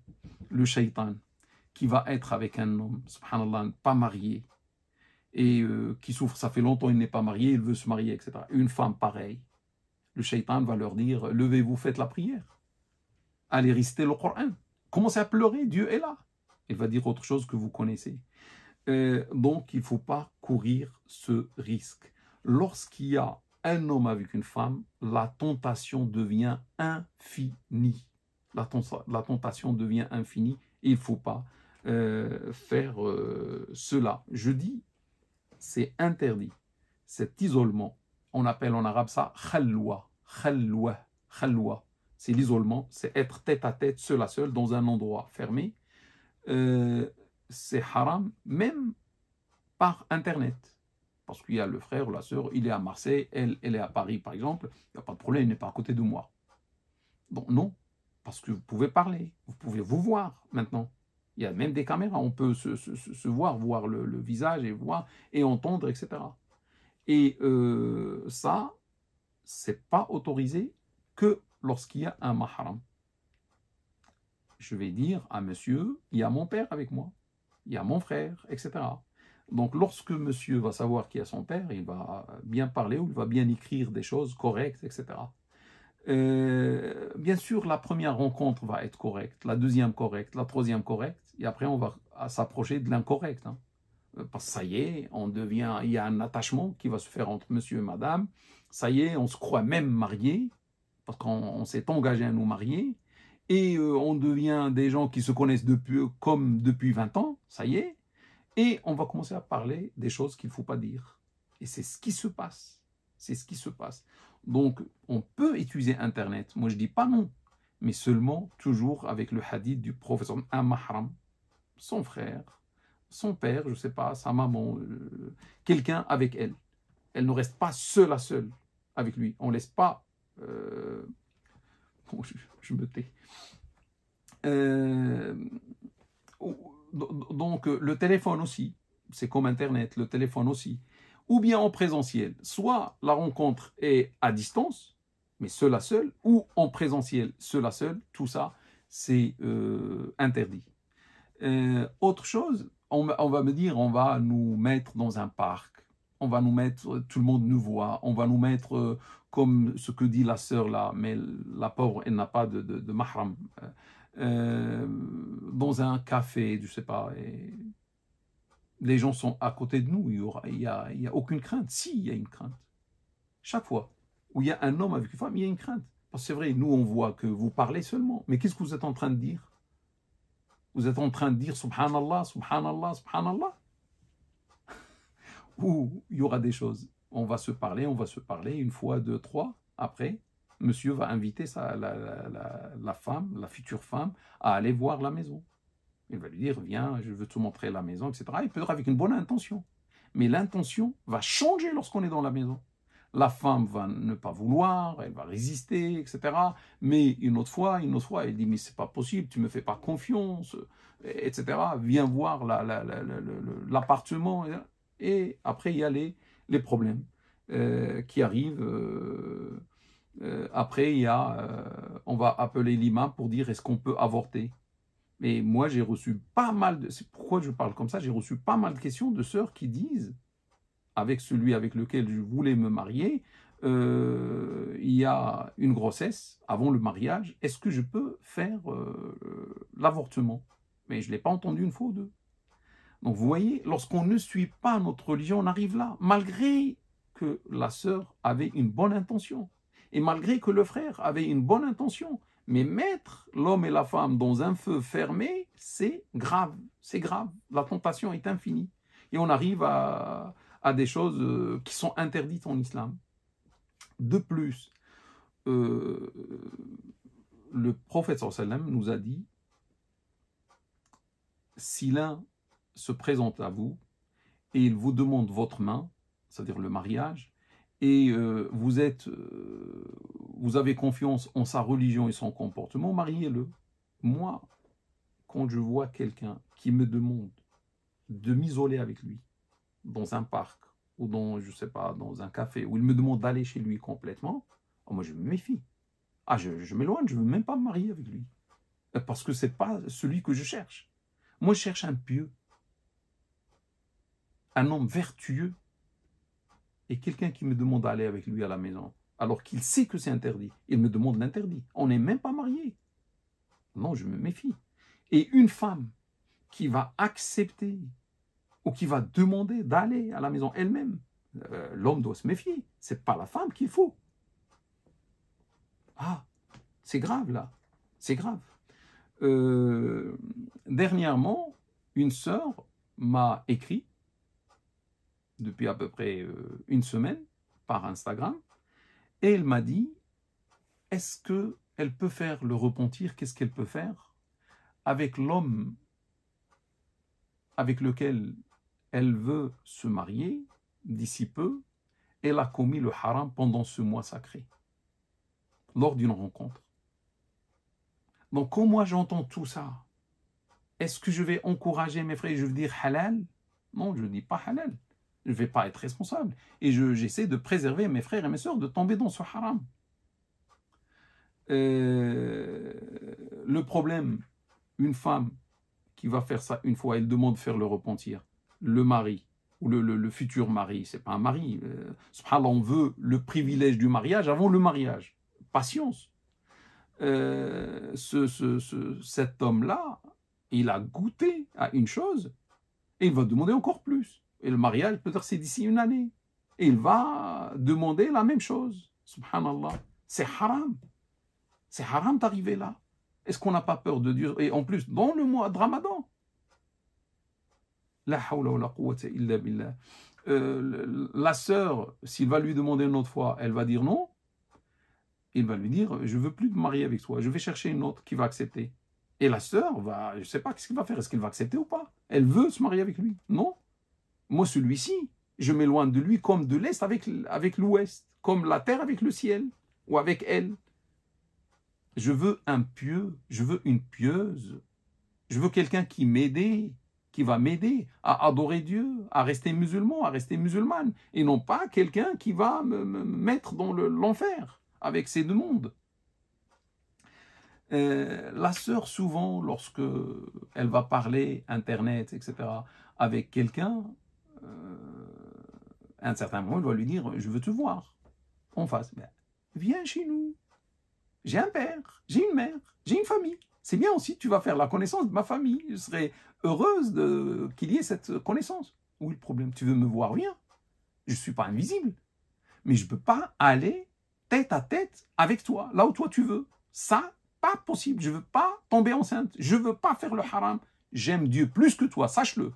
Speaker 1: le shaitan qui va être avec un homme, subhanallah, pas marié, et qui souffre, ça fait longtemps il n'est pas marié, il veut se marier, etc. Une femme pareille, le shaitan va leur dire, levez-vous, faites la prière, allez réciter le Coran, commencez à pleurer, Dieu est là. Il va dire autre chose que vous connaissez. Donc il ne faut pas courir ce risque. Lorsqu'il y a un homme avec une femme, la tentation devient infinie. La tentation devient infinie et il ne faut pas faire cela. Je dis, c'est interdit. Cet isolement, on appelle en arabe ça khalwa. Khalwa. Khalwa. C'est l'isolement, c'est être tête à tête, seul à seul, dans un endroit fermé. C'est haram, même par Internet. Parce qu'il y a le frère ou la sœur, il est à Marseille, elle est à Paris, par exemple, il n'y a pas de problème, il n'est pas à côté de moi. Donc non, parce que vous pouvez parler, vous pouvez vous voir maintenant. Il y a même des caméras, on peut se voir le visage et voir et entendre, etc. Et ça, c'est pas autorisé que lorsqu'il y a un mahram. Je vais dire à monsieur, il y a mon père avec moi, il y a mon frère, etc. Donc lorsque monsieur va savoir qu'il y a son père, il va bien parler ou il va bien écrire des choses correctes, etc. Bien sûr, la première rencontre va être correcte, la deuxième correcte, la troisième correcte, et après on va s'approcher de l'incorrect. Hein. Parce que ça y est, il y a un attachement qui va se faire entre monsieur et madame. Ça y est, on se croit même marié, parce qu'on s'est engagé à nous marier, et on devient des gens qui se connaissent comme depuis 20 ans, ça y est, et on va commencer à parler des choses qu'il ne faut pas dire. Et c'est ce qui se passe. C'est ce qui se passe. Donc, on peut utiliser Internet. Moi, je ne dis pas non, mais seulement toujours avec le hadith du professeur, un mahram, son frère, son père, je ne sais pas, sa maman, quelqu'un avec elle. Elle ne reste pas seule à seule avec lui. On ne laisse pas... Bon, je me tais. Donc, le téléphone aussi, c'est comme Internet, le téléphone aussi. Ou bien en présentiel. Soit la rencontre est à distance, mais seul à seul, ou en présentiel, seul à seul. Tout ça, c'est interdit. Autre chose, on va me dire, on va nous mettre dans un parc. On va nous mettre, tout le monde nous voit. On va nous mettre, comme ce que dit la sœur là, mais la pauvre, elle n'a pas de mahram. Dans un café, je ne sais pas, et les gens sont à côté de nous, il y a aucune crainte. Si, il y a une crainte. Chaque fois où il y a un homme avec une femme, il y a une crainte. Parce que c'est vrai, nous on voit que vous parlez seulement, mais qu'est-ce que vous êtes en train de dire? Vous êtes en train de dire Subhanallah, Subhanallah, Subhanallah. Ou il y aura des choses. On va se parler, une fois, deux, trois, après, monsieur va inviter la femme, la future femme, à aller voir la maison. Il va lui dire, viens, je veux te montrer la maison, etc. Il peut être avec une bonne intention. Mais l'intention va changer lorsqu'on est dans la maison. La femme va ne pas vouloir, elle va résister, etc. Mais une autre fois, elle dit, mais c'est pas possible, tu me fais pas confiance, etc. Viens voir l'appartement. Et après, il y a les problèmes qui arrivent. Après, on va appeler l'imam pour dire, est-ce qu'on peut avorter? Mais moi, j'ai reçu pas mal de... C'est pourquoi je parle comme ça, j'ai reçu pas mal de questions de sœurs qui disent, avec celui avec lequel je voulais me marier, il y a une grossesse avant le mariage, est-ce que je peux faire l'avortement? Mais je ne l'ai pas entendu une fois ou deux. Donc vous voyez, lorsqu'on ne suit pas notre religion, on arrive là, malgré que la sœur avait une bonne intention, et malgré que le frère avait une bonne intention. Mais mettre l'homme et la femme dans un feu fermé, c'est grave, c'est grave. La tentation est infinie. Et on arrive à des choses qui sont interdites en islam. De plus, le prophète sallallahu alayhi wa sallam nous a dit, si l'un se présente à vous et il vous demande votre main, c'est-à-dire le mariage, et vous avez confiance en sa religion et son comportement, mariez-le. Moi, quand je vois quelqu'un qui me demande de m'isoler avec lui dans un parc ou dans, je sais pas, dans un café, où il me demande d'aller chez lui complètement, moi je me méfie. Ah, je m'éloigne, je ne veux même pas me marier avec lui. Parce que ce n'est pas celui que je cherche. Moi, je cherche un pieux, un homme vertueux, et quelqu'un qui me demande d'aller avec lui à la maison, alors qu'il sait que c'est interdit, il me demande l'interdit. On n'est même pas mariés. Non, je me méfie. Et une femme qui va accepter ou qui va demander d'aller à la maison elle-même, l'homme doit se méfier. Ce n'est pas la femme qu'il faut. Ah, c'est grave là. C'est grave. Dernièrement, une sœur m'a écrit depuis à peu près une semaine par Instagram, et elle m'a dit, est-ce qu'elle peut faire le repentir? Qu'est-ce qu'elle peut faire avec l'homme avec lequel elle veut se marier d'ici peu? Elle a commis le haram pendant ce mois sacré, lors d'une rencontre. Donc quand moi j'entends tout ça, est-ce que je vais encourager mes frères et je vais dire halal? Non, je ne dis pas halal. Je ne vais pas être responsable. Et j'essaie de préserver mes frères et mes sœurs de tomber dans ce haram. Le problème, une femme qui va faire ça une fois, elle demande de faire le repentir. Le mari, ou le futur mari, c'est pas un mari. Subhanallah, on veut le privilège du mariage avant le mariage. patience. Cet homme-là, il a goûté à une chose et il va demander encore plus. Et le mariage, peut-être c'est d'ici une année. Et il va demander la même chose. Subhanallah. C'est haram. C'est haram d'arriver là. Est-ce qu'on n'a pas peur de Dieu? Et en plus, dans le mois de Ramadan. La hawla wa la quwwata illa billah. La sœur, s'il va lui demander une autre fois, elle va dire non. Il va lui dire, je ne veux plus me marier avec toi, je vais chercher une autre qui va accepter. Et la sœur va, je ne sais pas ce qu'il va faire, est-ce qu'il va accepter ou pas? Elle veut se marier avec lui. Non. Moi, celui-ci, je m'éloigne de lui comme de l'Est avec l'Ouest, comme la terre avec le ciel, ou avec elle. Je veux un pieux, je veux une pieuse, je veux quelqu'un qui va m'aider à adorer Dieu, à rester musulman, à rester musulmane, et non pas quelqu'un qui va me mettre dans l'enfer avec ces deux mondes. La sœur, souvent, lorsque elle va parler Internet, etc., avec quelqu'un, à un certain moment, elle va lui dire, je veux te voir en face. Ben, viens chez nous. J'ai un père, j'ai une mère, j'ai une famille. C'est bien aussi, tu vas faire la connaissance de ma famille. Je serais heureuse qu'il y ait cette connaissance. Où est le problème? Tu veux me voir? Viens. Je ne suis pas invisible. Mais je ne peux pas aller tête à tête avec toi, là où toi tu veux. Ça, pas possible. Je ne veux pas tomber enceinte. Je ne veux pas faire le haram. J'aime Dieu plus que toi, sache-le.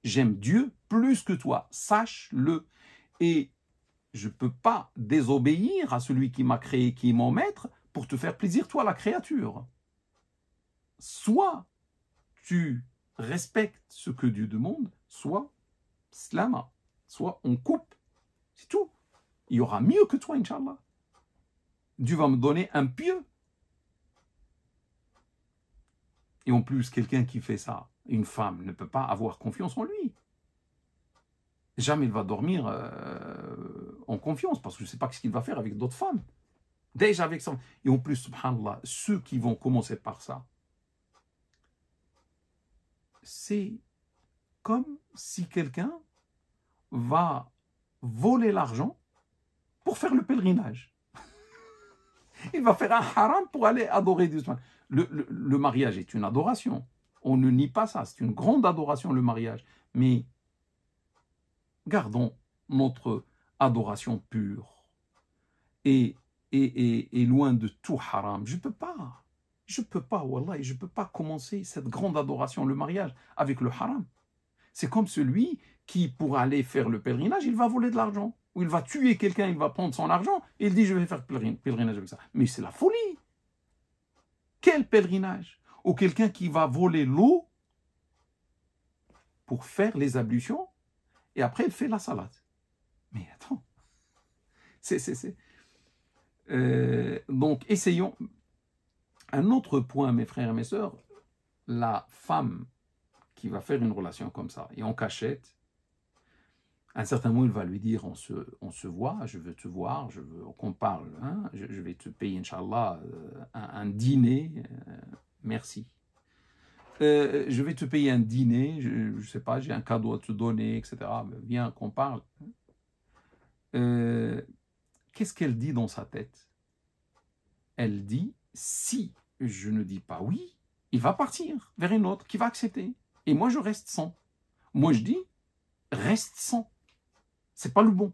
Speaker 1: J'aime Dieu plus que toi, sache-le. Et je ne peux pas désobéir à celui qui m'a créé, qui est mon maître, pour te faire plaisir, toi, la créature. Soit tu respectes ce que Dieu demande, soit slama, soit on coupe. C'est tout. Il y aura mieux que toi, Inch'Allah. Dieu va me donner un pieux. Et en plus, quelqu'un qui fait ça, une femme, ne peut pas avoir confiance en lui. Jamais il va dormir en confiance, parce que je ne sais pas ce qu'il va faire avec d'autres femmes. Déjà avec ça. Et en plus, subhanallah, ceux qui vont commencer par ça, c'est comme si quelqu'un va voler l'argent pour faire le pèlerinage. Il va faire un haram pour aller adorer Dieu. Le mariage est une adoration. On ne nie pas ça. C'est une grande adoration, le mariage. Mais gardons notre adoration pure et loin de tout haram. Je ne peux pas, wallah, je ne peux pas commencer cette grande adoration, le mariage, avec le haram. C'est comme celui qui, pour aller faire le pèlerinage, il va voler de l'argent. Ou il va tuer quelqu'un, il va prendre son argent, et il dit, je vais faire pèlerinage avec ça. Mais c'est la folie. Quel pèlerinage? Ou quelqu'un qui va voler l'eau pour faire les ablutions, et après il fait la salade. Mais attends. Donc, essayons. Un autre point, mes frères et mes sœurs, la femme qui va faire une relation comme ça, et en cachette, à un certain moment, il va lui dire, on se voit, je veux te voir, je veux qu'on parle, hein, je vais te payer, Inch'Allah, un dîner, merci. Je vais te payer un dîner, je ne sais pas, j'ai un cadeau à te donner, etc. Viens qu'on parle. Qu'est-ce qu'elle dit dans sa tête? Elle dit, si je ne dis pas oui, il va partir vers une autre qui va accepter. Et moi, je reste sans. Moi, je dis, reste sans. C'est pas le bon.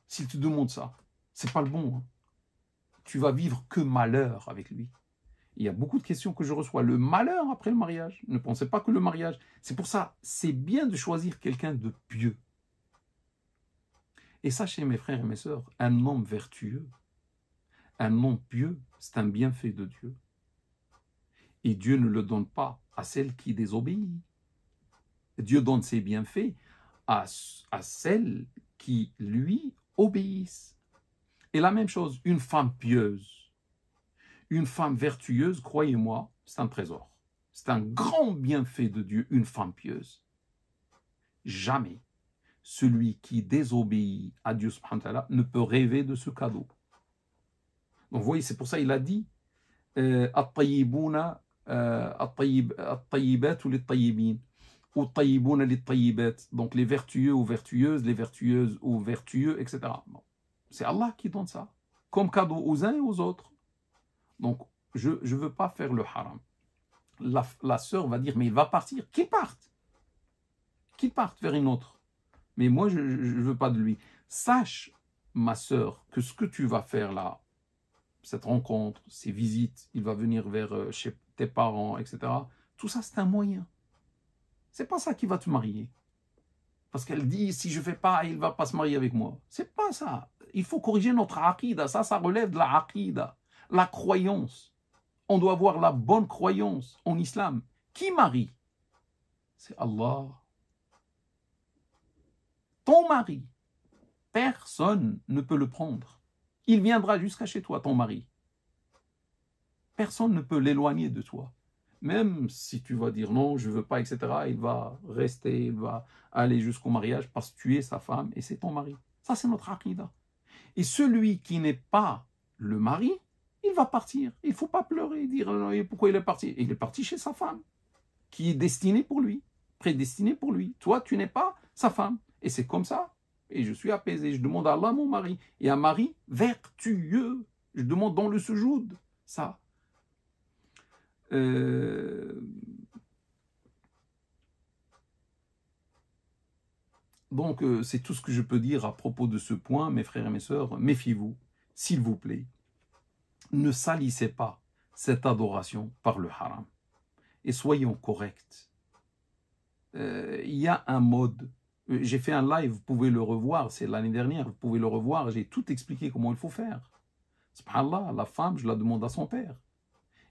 Speaker 1: S'il te demande ça, c'est pas le bon. Hein. Tu vas vivre que malheur avec lui. Il y a beaucoup de questions que je reçois. Le malheur après le mariage. Ne pensez pas que le mariage. C'est pour ça, c'est bien de choisir quelqu'un de pieux. Et sachez, mes frères et mes sœurs, un homme vertueux, un homme pieux, c'est un bienfait de Dieu. Et Dieu ne le donne pas à celle qui désobéit. Dieu donne ses bienfaits à celles qui lui obéissent. Et la même chose, une femme pieuse, une femme vertueuse, croyez-moi, c'est un trésor. C'est un grand bienfait de Dieu, une femme pieuse. Jamais celui qui désobéit à Dieu subhanahu wa ta'ala ne peut rêver de ce cadeau. Donc vous voyez, c'est pour ça qu'il a dit at-tayyibuna at-tayyibat ou lit-tayyibin ou at-tayyibuna lit-tayyibat, donc les vertueux aux vertueuses, les vertueuses aux vertueux, etc. Bon. C'est Allah qui donne ça. comme cadeau aux uns et aux autres. Donc, je ne veux pas faire le haram. La sœur va dire, mais il va partir. Qu'il parte vers une autre. Mais moi, je ne veux pas de lui. Sache, ma sœur, que ce que tu vas faire là, cette rencontre, ces visites, il va venir vers chez tes parents, etc. Tout ça, c'est un moyen. C'est pas ça qui va te marier. Parce qu'elle dit, si je ne fais pas, il ne va pas se marier avec moi. C'est pas ça. Il faut corriger notre aqida. Ça relève de la aqida. La croyance. On doit avoir la bonne croyance en islam. Qui marie? C'est Allah. Ton mari. Personne ne peut le prendre. Il viendra jusqu'à chez toi, ton mari. Personne ne peut l'éloigner de toi. Même si tu vas dire non, je ne veux pas, etc., il va rester, il va aller jusqu'au mariage parce que tu es sa femme et c'est ton mari. Ça, c'est notre aqida. Et celui qui n'est pas le mari, il va partir. Il ne faut pas pleurer et dire pourquoi il est parti. Il est parti chez sa femme, qui est destinée pour lui, prédestinée pour lui. Toi, tu n'es pas sa femme. Et c'est comme ça. Et je suis apaisé. Je demande à Allah, mon mari. Et un mari vertueux. Je demande dans le sujoud. Ça. Donc, c'est tout ce que je peux dire à propos de ce point, mes frères et mes sœurs. Méfiez-vous, s'il vous plaît. Ne salissez pas cette adoration par le haram. Et soyons corrects. Il y a un mode. J'ai fait un live, vous pouvez le revoir, c'est l'année dernière, vous pouvez le revoir. J'ai tout expliqué comment il faut faire. Subhanallah, la femme, je la demande à son père.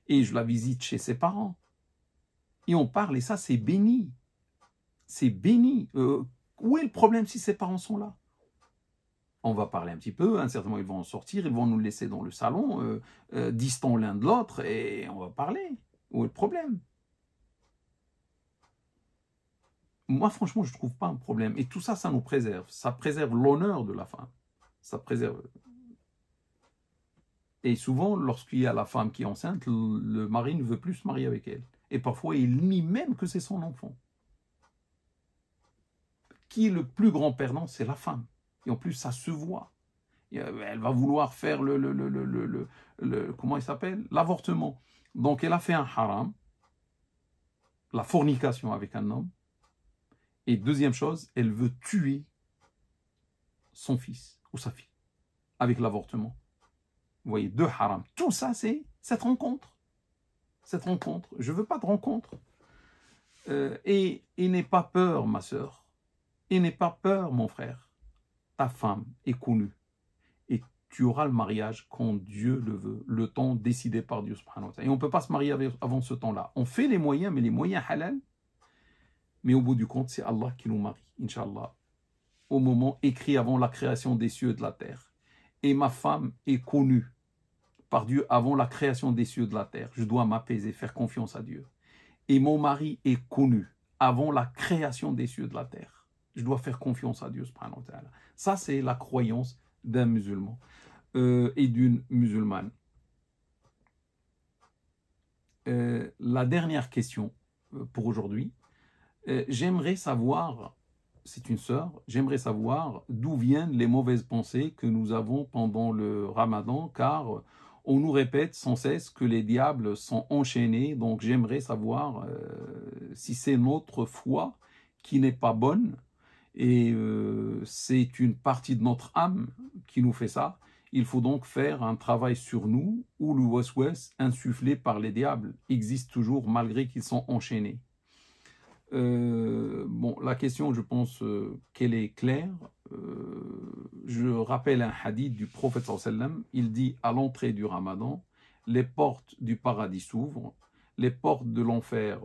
Speaker 1: Et je la visite chez ses parents. Et on parle, et ça, c'est béni. C'est béni. Où est le problème si ses parents sont là? On va parler un petit peu, hein, certainement ils vont en sortir, ils vont nous laisser dans le salon, distants l'un de l'autre, et on va parler. Où est le problème? Moi, franchement, je ne trouve pas un problème. Et tout ça, ça nous préserve. Ça préserve l'honneur de la femme. Ça préserve. Et souvent, lorsqu'il y a la femme qui est enceinte, le mari ne veut plus se marier avec elle. Et parfois, il nie même que c'est son enfant. Qui est le plus grand perdant? C'est la femme. Et en plus, ça se voit. Elle va vouloir faire comment il s'appelle? L'avortement. Donc, elle a fait un haram, la fornication avec un homme. Et deuxième chose, elle veut tuer son fils ou sa fille avec l'avortement. Vous voyez, deux haram. Tout ça, c'est cette rencontre. Cette rencontre. Je ne veux pas de rencontre. Et n'aie pas peur, ma sœur. Et n'aie pas peur, mon frère. Ta femme est connue. Et tu auras le mariage quand Dieu le veut. Le temps décidé par Dieu. Et on ne peut pas se marier avant ce temps-là. On fait les moyens, mais les moyens halal. Mais au bout du compte, c'est Allah qui nous marie, Inch'Allah. Au moment écrit avant la création des cieux et de la terre. Et ma femme est connue par Dieu avant la création des cieux et de la terre. Je dois m'apaiser, faire confiance à Dieu. Et mon mari est connu avant la création des cieux et de la terre. Je dois faire confiance à Dieu. Ça, c'est la croyance d'un musulman et d'une musulmane. La dernière question pour aujourd'hui. J'aimerais savoir, c'est une sœur, j'aimerais savoir d'où viennent les mauvaises pensées que nous avons pendant le Ramadan, car on nous répète sans cesse que les diables sont enchaînés. Donc j'aimerais savoir si c'est notre foi qui n'est pas bonne, et c'est une partie de notre âme qui nous fait ça. Il faut donc faire un travail sur nous, où le waswas insufflé par les diables existe toujours malgré qu'ils sont enchaînés. Bon, la question, je pense qu'elle est claire. Je rappelle un hadith du prophète sallam. Il dit à l'entrée du Ramadan, les portes du paradis s'ouvrent, les portes de l'enfer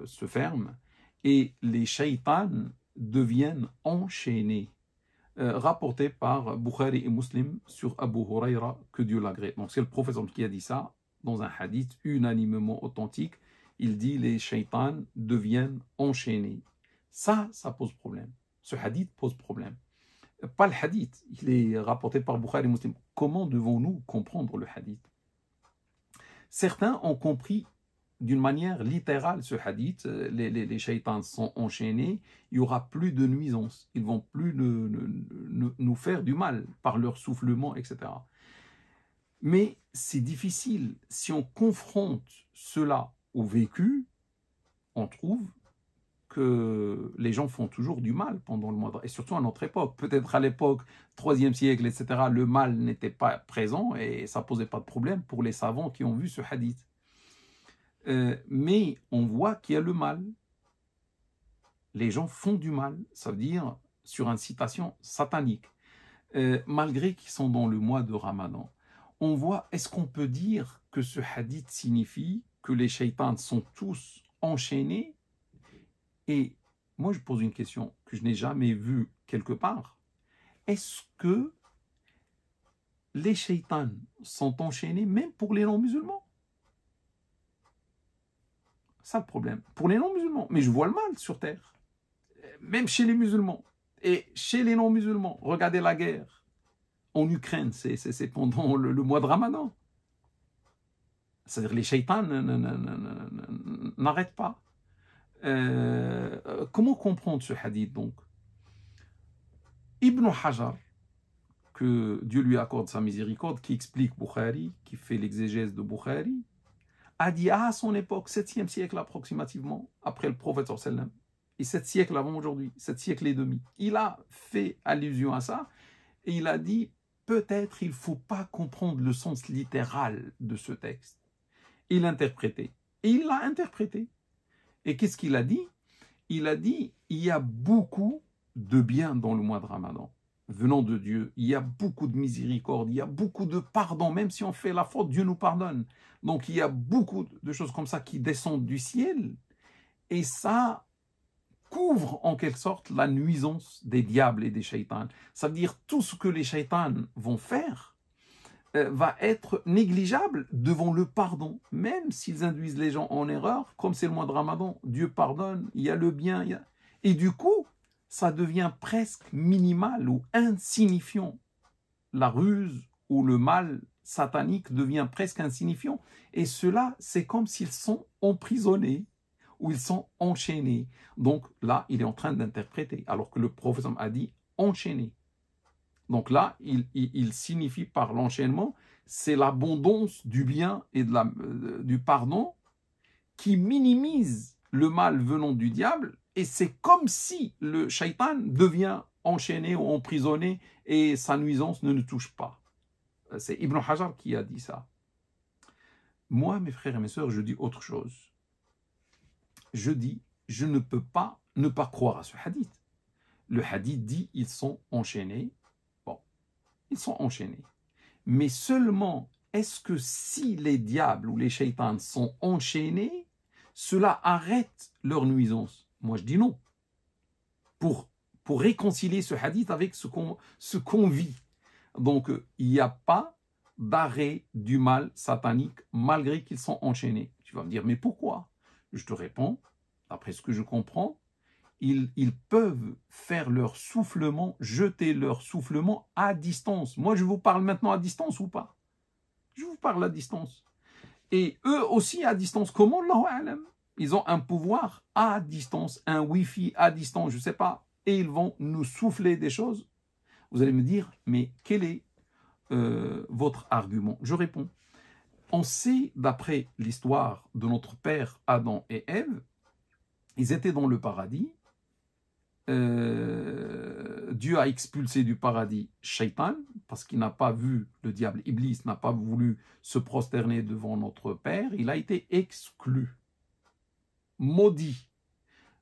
Speaker 1: se ferment et les shaitans deviennent enchaînés. Rapporté par Bukhari et Muslim sur Abu Huraira, que Dieu l'agrée. Donc c'est le prophète qui a dit ça dans un hadith unanimement authentique. Il dit les shaitans deviennent enchaînés. Ça pose problème. Ce hadith pose problème. Pas le hadith, il est rapporté par Bukhari et Muslim. Comment devons-nous comprendre le hadith? Certains ont compris d'une manière littérale ce hadith. Les shaitans sont enchaînés, il n'y aura plus de nuisance. Ils ne vont plus nous faire du mal par leur soufflement, etc. Mais c'est difficile. Si on confronte cela au vécu, on trouve que les gens font toujours du mal pendant le mois de Ramadan, et surtout à notre époque. Peut-être à l'époque, 3e siècle, etc., le mal n'était pas présent et ça ne posait pas de problème pour les savants qui ont vu ce hadith. Mais on voit qu'il y a le mal. Les gens font du mal, ça veut dire sur incitation satanique. Malgré qu'ils sont dans le mois de Ramadan, on voit, est-ce qu'on peut dire que ce hadith signifie que les shaitans sont tous enchaînés? Et moi, je pose une question que je n'ai jamais vue quelque part. Est-ce que les shaitans sont enchaînés même pour les non-musulmans? C'est ça le problème. Pour les non-musulmans. Mais je vois le mal sur terre. Même chez les musulmans. Et chez les non-musulmans. Regardez la guerre en Ukraine. C'est pendant le mois de Ramadan. C'est-à-dire les shaitans n'arrêtent pas. Comment comprendre ce hadith donc? Ibn Hajar, que Dieu lui accorde sa miséricorde, qui explique Bukhari, qui fait l'exégèse de Bukhari, a dit à son époque, 7e siècle approximativement, après le prophète sallam, et 7 siècles avant aujourd'hui, 7 siècles et demi, il a fait allusion à ça, et il a dit, peut-être il ne faut pas comprendre le sens littéral de ce texte. Il l'interprétait. Et il l'a interprété. Et qu'est-ce qu'il a dit? Il a dit, il y a beaucoup de bien dans le mois de Ramadan, venant de Dieu. Il y a beaucoup de miséricorde, il y a beaucoup de pardon. Même si on fait la faute, Dieu nous pardonne. Donc il y a beaucoup de choses comme ça qui descendent du ciel. Et ça couvre en quelque sorte la nuisance des diables et des shaitans. Ça veut dire tout ce que les shaitans vont faire va être négligeable devant le pardon, même s'ils induisent les gens en erreur, comme c'est le mois de Ramadan, Dieu pardonne, il y a le bien, et du coup, ça devient presque minimal ou insignifiant. La ruse ou le mal satanique devient presque insignifiant, et cela, c'est comme s'ils sont emprisonnés, ou ils sont enchaînés. Donc là, il est en train d'interpréter, alors que le prophète a dit enchaînés. Donc là, il signifie par l'enchaînement, c'est l'abondance du bien et du pardon qui minimise le mal venant du diable, et c'est comme si le shaitan devient enchaîné ou emprisonné et sa nuisance ne nous touche pas. C'est Ibn Hajar qui a dit ça. Moi, mes frères et mes sœurs, je dis autre chose. Je dis, je ne peux pas ne pas croire à ce hadith. Le hadith dit, ils sont enchaînés. Ils sont enchaînés. Mais seulement, est-ce que si les diables ou les shaitans sont enchaînés, cela arrête leur nuisance? Moi, je dis non. Pour réconcilier ce hadith avec ce qu'on vit. Donc, il n'y a pas d'arrêt du mal satanique malgré qu'ils sont enchaînés. Tu vas me dire, mais pourquoi? Je te réponds, d'après ce que je comprends, ils peuvent faire leur soufflement, jeter leur soufflement à distance. Moi, je vous parle maintenant à distance ou pas? Je vous parle à distance. Et eux aussi à distance. Comment? Allahu a'lam. Ils ont un pouvoir à distance, un Wi-Fi à distance, je ne sais pas. Et ils vont nous souffler des choses. Vous allez me dire, mais quel est votre argument? Je réponds. On sait, d'après l'histoire de notre père Adam et Ève, ils étaient dans le paradis. Dieu a expulsé du paradis Shaitan parce qu'il n'a pas vu, le diable Iblis n'a pas voulu se prosterner devant notre Père, il a été exclu, maudit.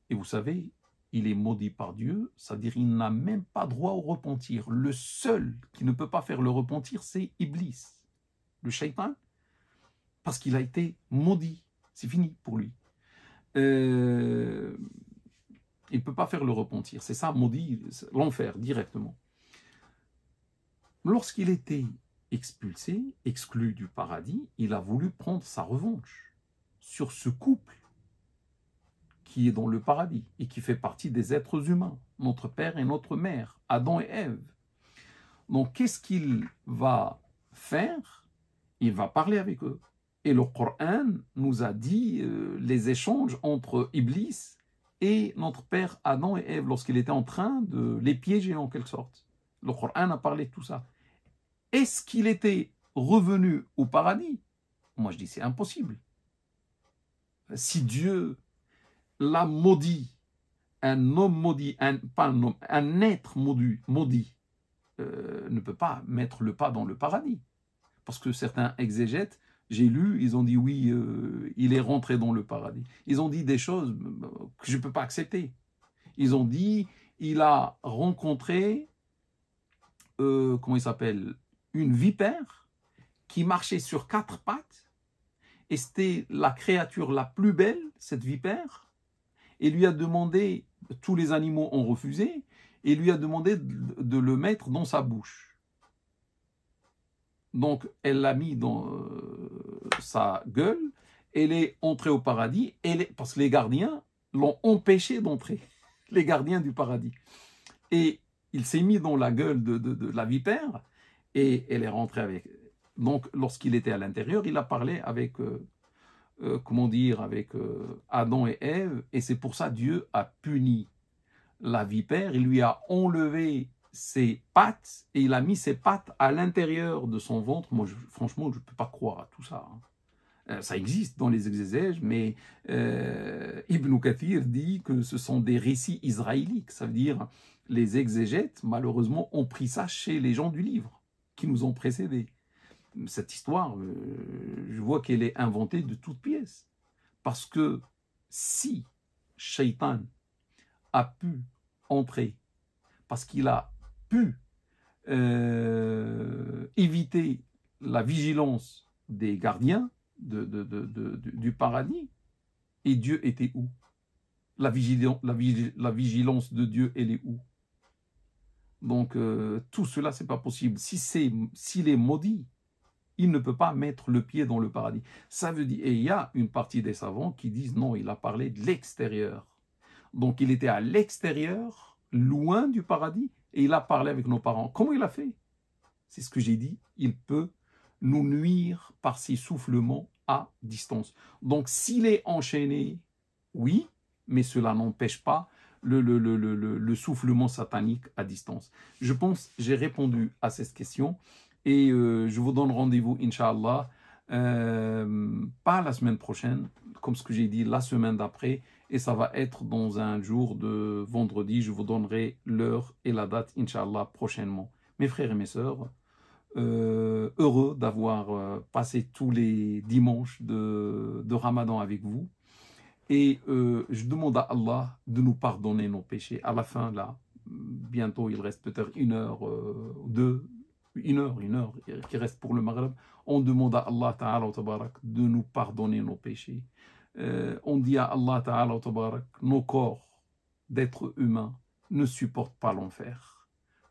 Speaker 1: Et vous savez, il est maudit par Dieu, c'est-à-dire il n'a même pas droit au repentir. Le seul qui ne peut pas faire le repentir, c'est Iblis, le Shaitan, parce qu'il a été maudit. C'est fini pour lui. Il ne peut pas faire le repentir. C'est ça, maudit, l'enfer, directement. Lorsqu'il était expulsé, exclu du paradis, il a voulu prendre sa revanche sur ce couple qui est dans le paradis et qui fait partie des êtres humains, notre père et notre mère, Adam et Ève. Donc, qu'est-ce qu'il va faire? Il va parler avec eux. Et le Coran nous a dit les échanges entre Iblis et notre père Adam et Ève lorsqu'il était en train de les piéger en quelque sorte. Le Coran a parlé de tout ça. Est-ce qu'il était revenu au paradis. Moi, je dis c'est impossible. Si Dieu l'a maudit, un homme maudit, pas un homme, un être maudit ne peut pas mettre le pas dans le paradis. Parce que certains exégètes, j'ai lu, ils ont dit oui, il est rentré dans le paradis. Ils ont dit des choses que je ne peux pas accepter. Ils ont dit, il a rencontré, comment il s'appelle, une vipère qui marchait sur 4 pattes, et c'était la créature la plus belle, cette vipère, et lui a demandé, tous les animaux ont refusé, et lui a demandé de le mettre dans sa bouche. Donc, elle l'a mis dans sa gueule, elle est entrée au paradis, parce que les gardiens l'ont empêché d'entrer, les gardiens du paradis. Et il s'est mis dans la gueule de la vipère, et elle est rentrée avec. Donc, lorsqu'il était à l'intérieur, il a parlé avec, comment dire, avec Adam et Ève, et c'est pour ça que Dieu a puni la vipère, il lui a enlevé ses pattes, et il a mis ses pattes à l'intérieur de son ventre. Moi, franchement, je ne peux pas croire à tout ça. Ça existe dans les exégèses, mais Ibn Kathir dit que ce sont des récits israéliques. Ça veut dire, les exégètes, malheureusement, ont pris ça chez les gens du livre, qui nous ont précédés. Cette histoire, je vois qu'elle est inventée de toutes pièces. Parce que si Shaitan a pu entrer, parce qu'il a pu éviter la vigilance des gardiens du paradis, et Dieu était où? La vigilance de Dieu, elle est où? Donc, tout cela, c'est pas possible. S'il est maudit, il ne peut pas mettre le pied dans le paradis. Ça veut dire, et il y a une partie des savants qui disent non, il a parlé de l'extérieur. Donc il était à l'extérieur, loin du paradis, et il a parlé avec nos parents. Comment il a fait? C'est ce que j'ai dit, il peut nous nuire par ses soufflements à distance. Donc s'il est enchaîné, oui, mais cela n'empêche pas le soufflement satanique à distance. Je pense j'ai répondu à cette question. Et je vous donne rendez-vous, Inch'Allah, pas la semaine prochaine, comme ce que j'ai dit, la semaine d'après. Et ça va être dans un jour de vendredi. Je vous donnerai l'heure et la date, Inch'Allah, prochainement. Mes frères et mes sœurs, heureux d'avoir passé tous les dimanches de Ramadan avec vous. Et je demande à Allah de nous pardonner nos péchés. À la fin, là, bientôt, il reste peut-être 1 heure, 1 heure qui reste pour le Maghreb. On demande à Allah Ta'ala wa Tabarak de nous pardonner nos péchés. On dit à Allah Ta'ala wa Tabarak, nos corps d'êtres humains ne supportent pas l'enfer.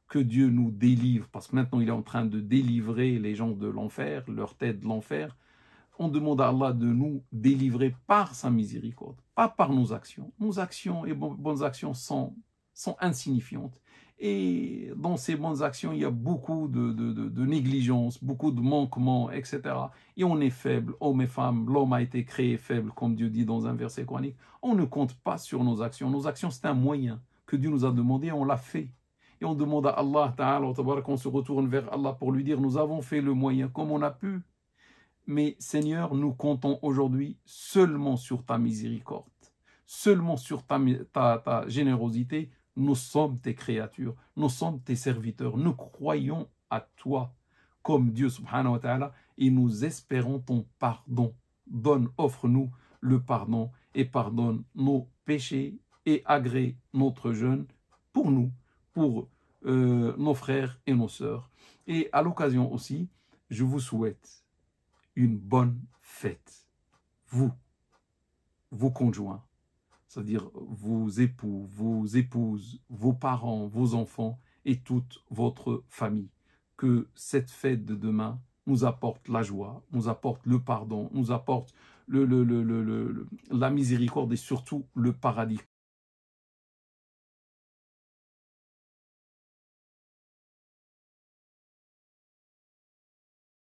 Speaker 1: Que Dieu nous délivre, parce que maintenant il est en train de délivrer les gens de l'enfer, leur tête de l'enfer. On demande à Allah de nous délivrer par sa miséricorde, pas par nos actions. Nos actions et bonnes actions sont insignifiantes. Et dans ces bonnes actions, il y a beaucoup de négligence, beaucoup de manquements, etc. Et on est faible, hommes et femmes, l'homme a été créé faible, comme Dieu dit dans un verset coranique. On ne compte pas sur nos actions. Nos actions, c'est un moyen que Dieu nous a demandé, on l'a fait. Et on demande à Allah, qu'on se retourne vers Allah pour lui dire, nous avons fait le moyen comme on a pu. Mais Seigneur, nous comptons aujourd'hui seulement sur ta miséricorde, seulement sur ta générosité. Nous sommes tes créatures, nous sommes tes serviteurs, nous croyons à toi comme Dieu subhanahu wa ta'ala et nous espérons ton pardon. Offre-nous le pardon et pardonne nos péchés et agrée notre jeûne pour nous, pour nos frères et nos sœurs. Et à l'occasion aussi, je vous souhaite une bonne fête. Vous, vos conjoints, c'est-à-dire vos époux, vos épouses, vos parents, vos enfants et toute votre famille. Que cette fête de demain nous apporte la joie, nous apporte le pardon, nous apporte la miséricorde et surtout le paradis.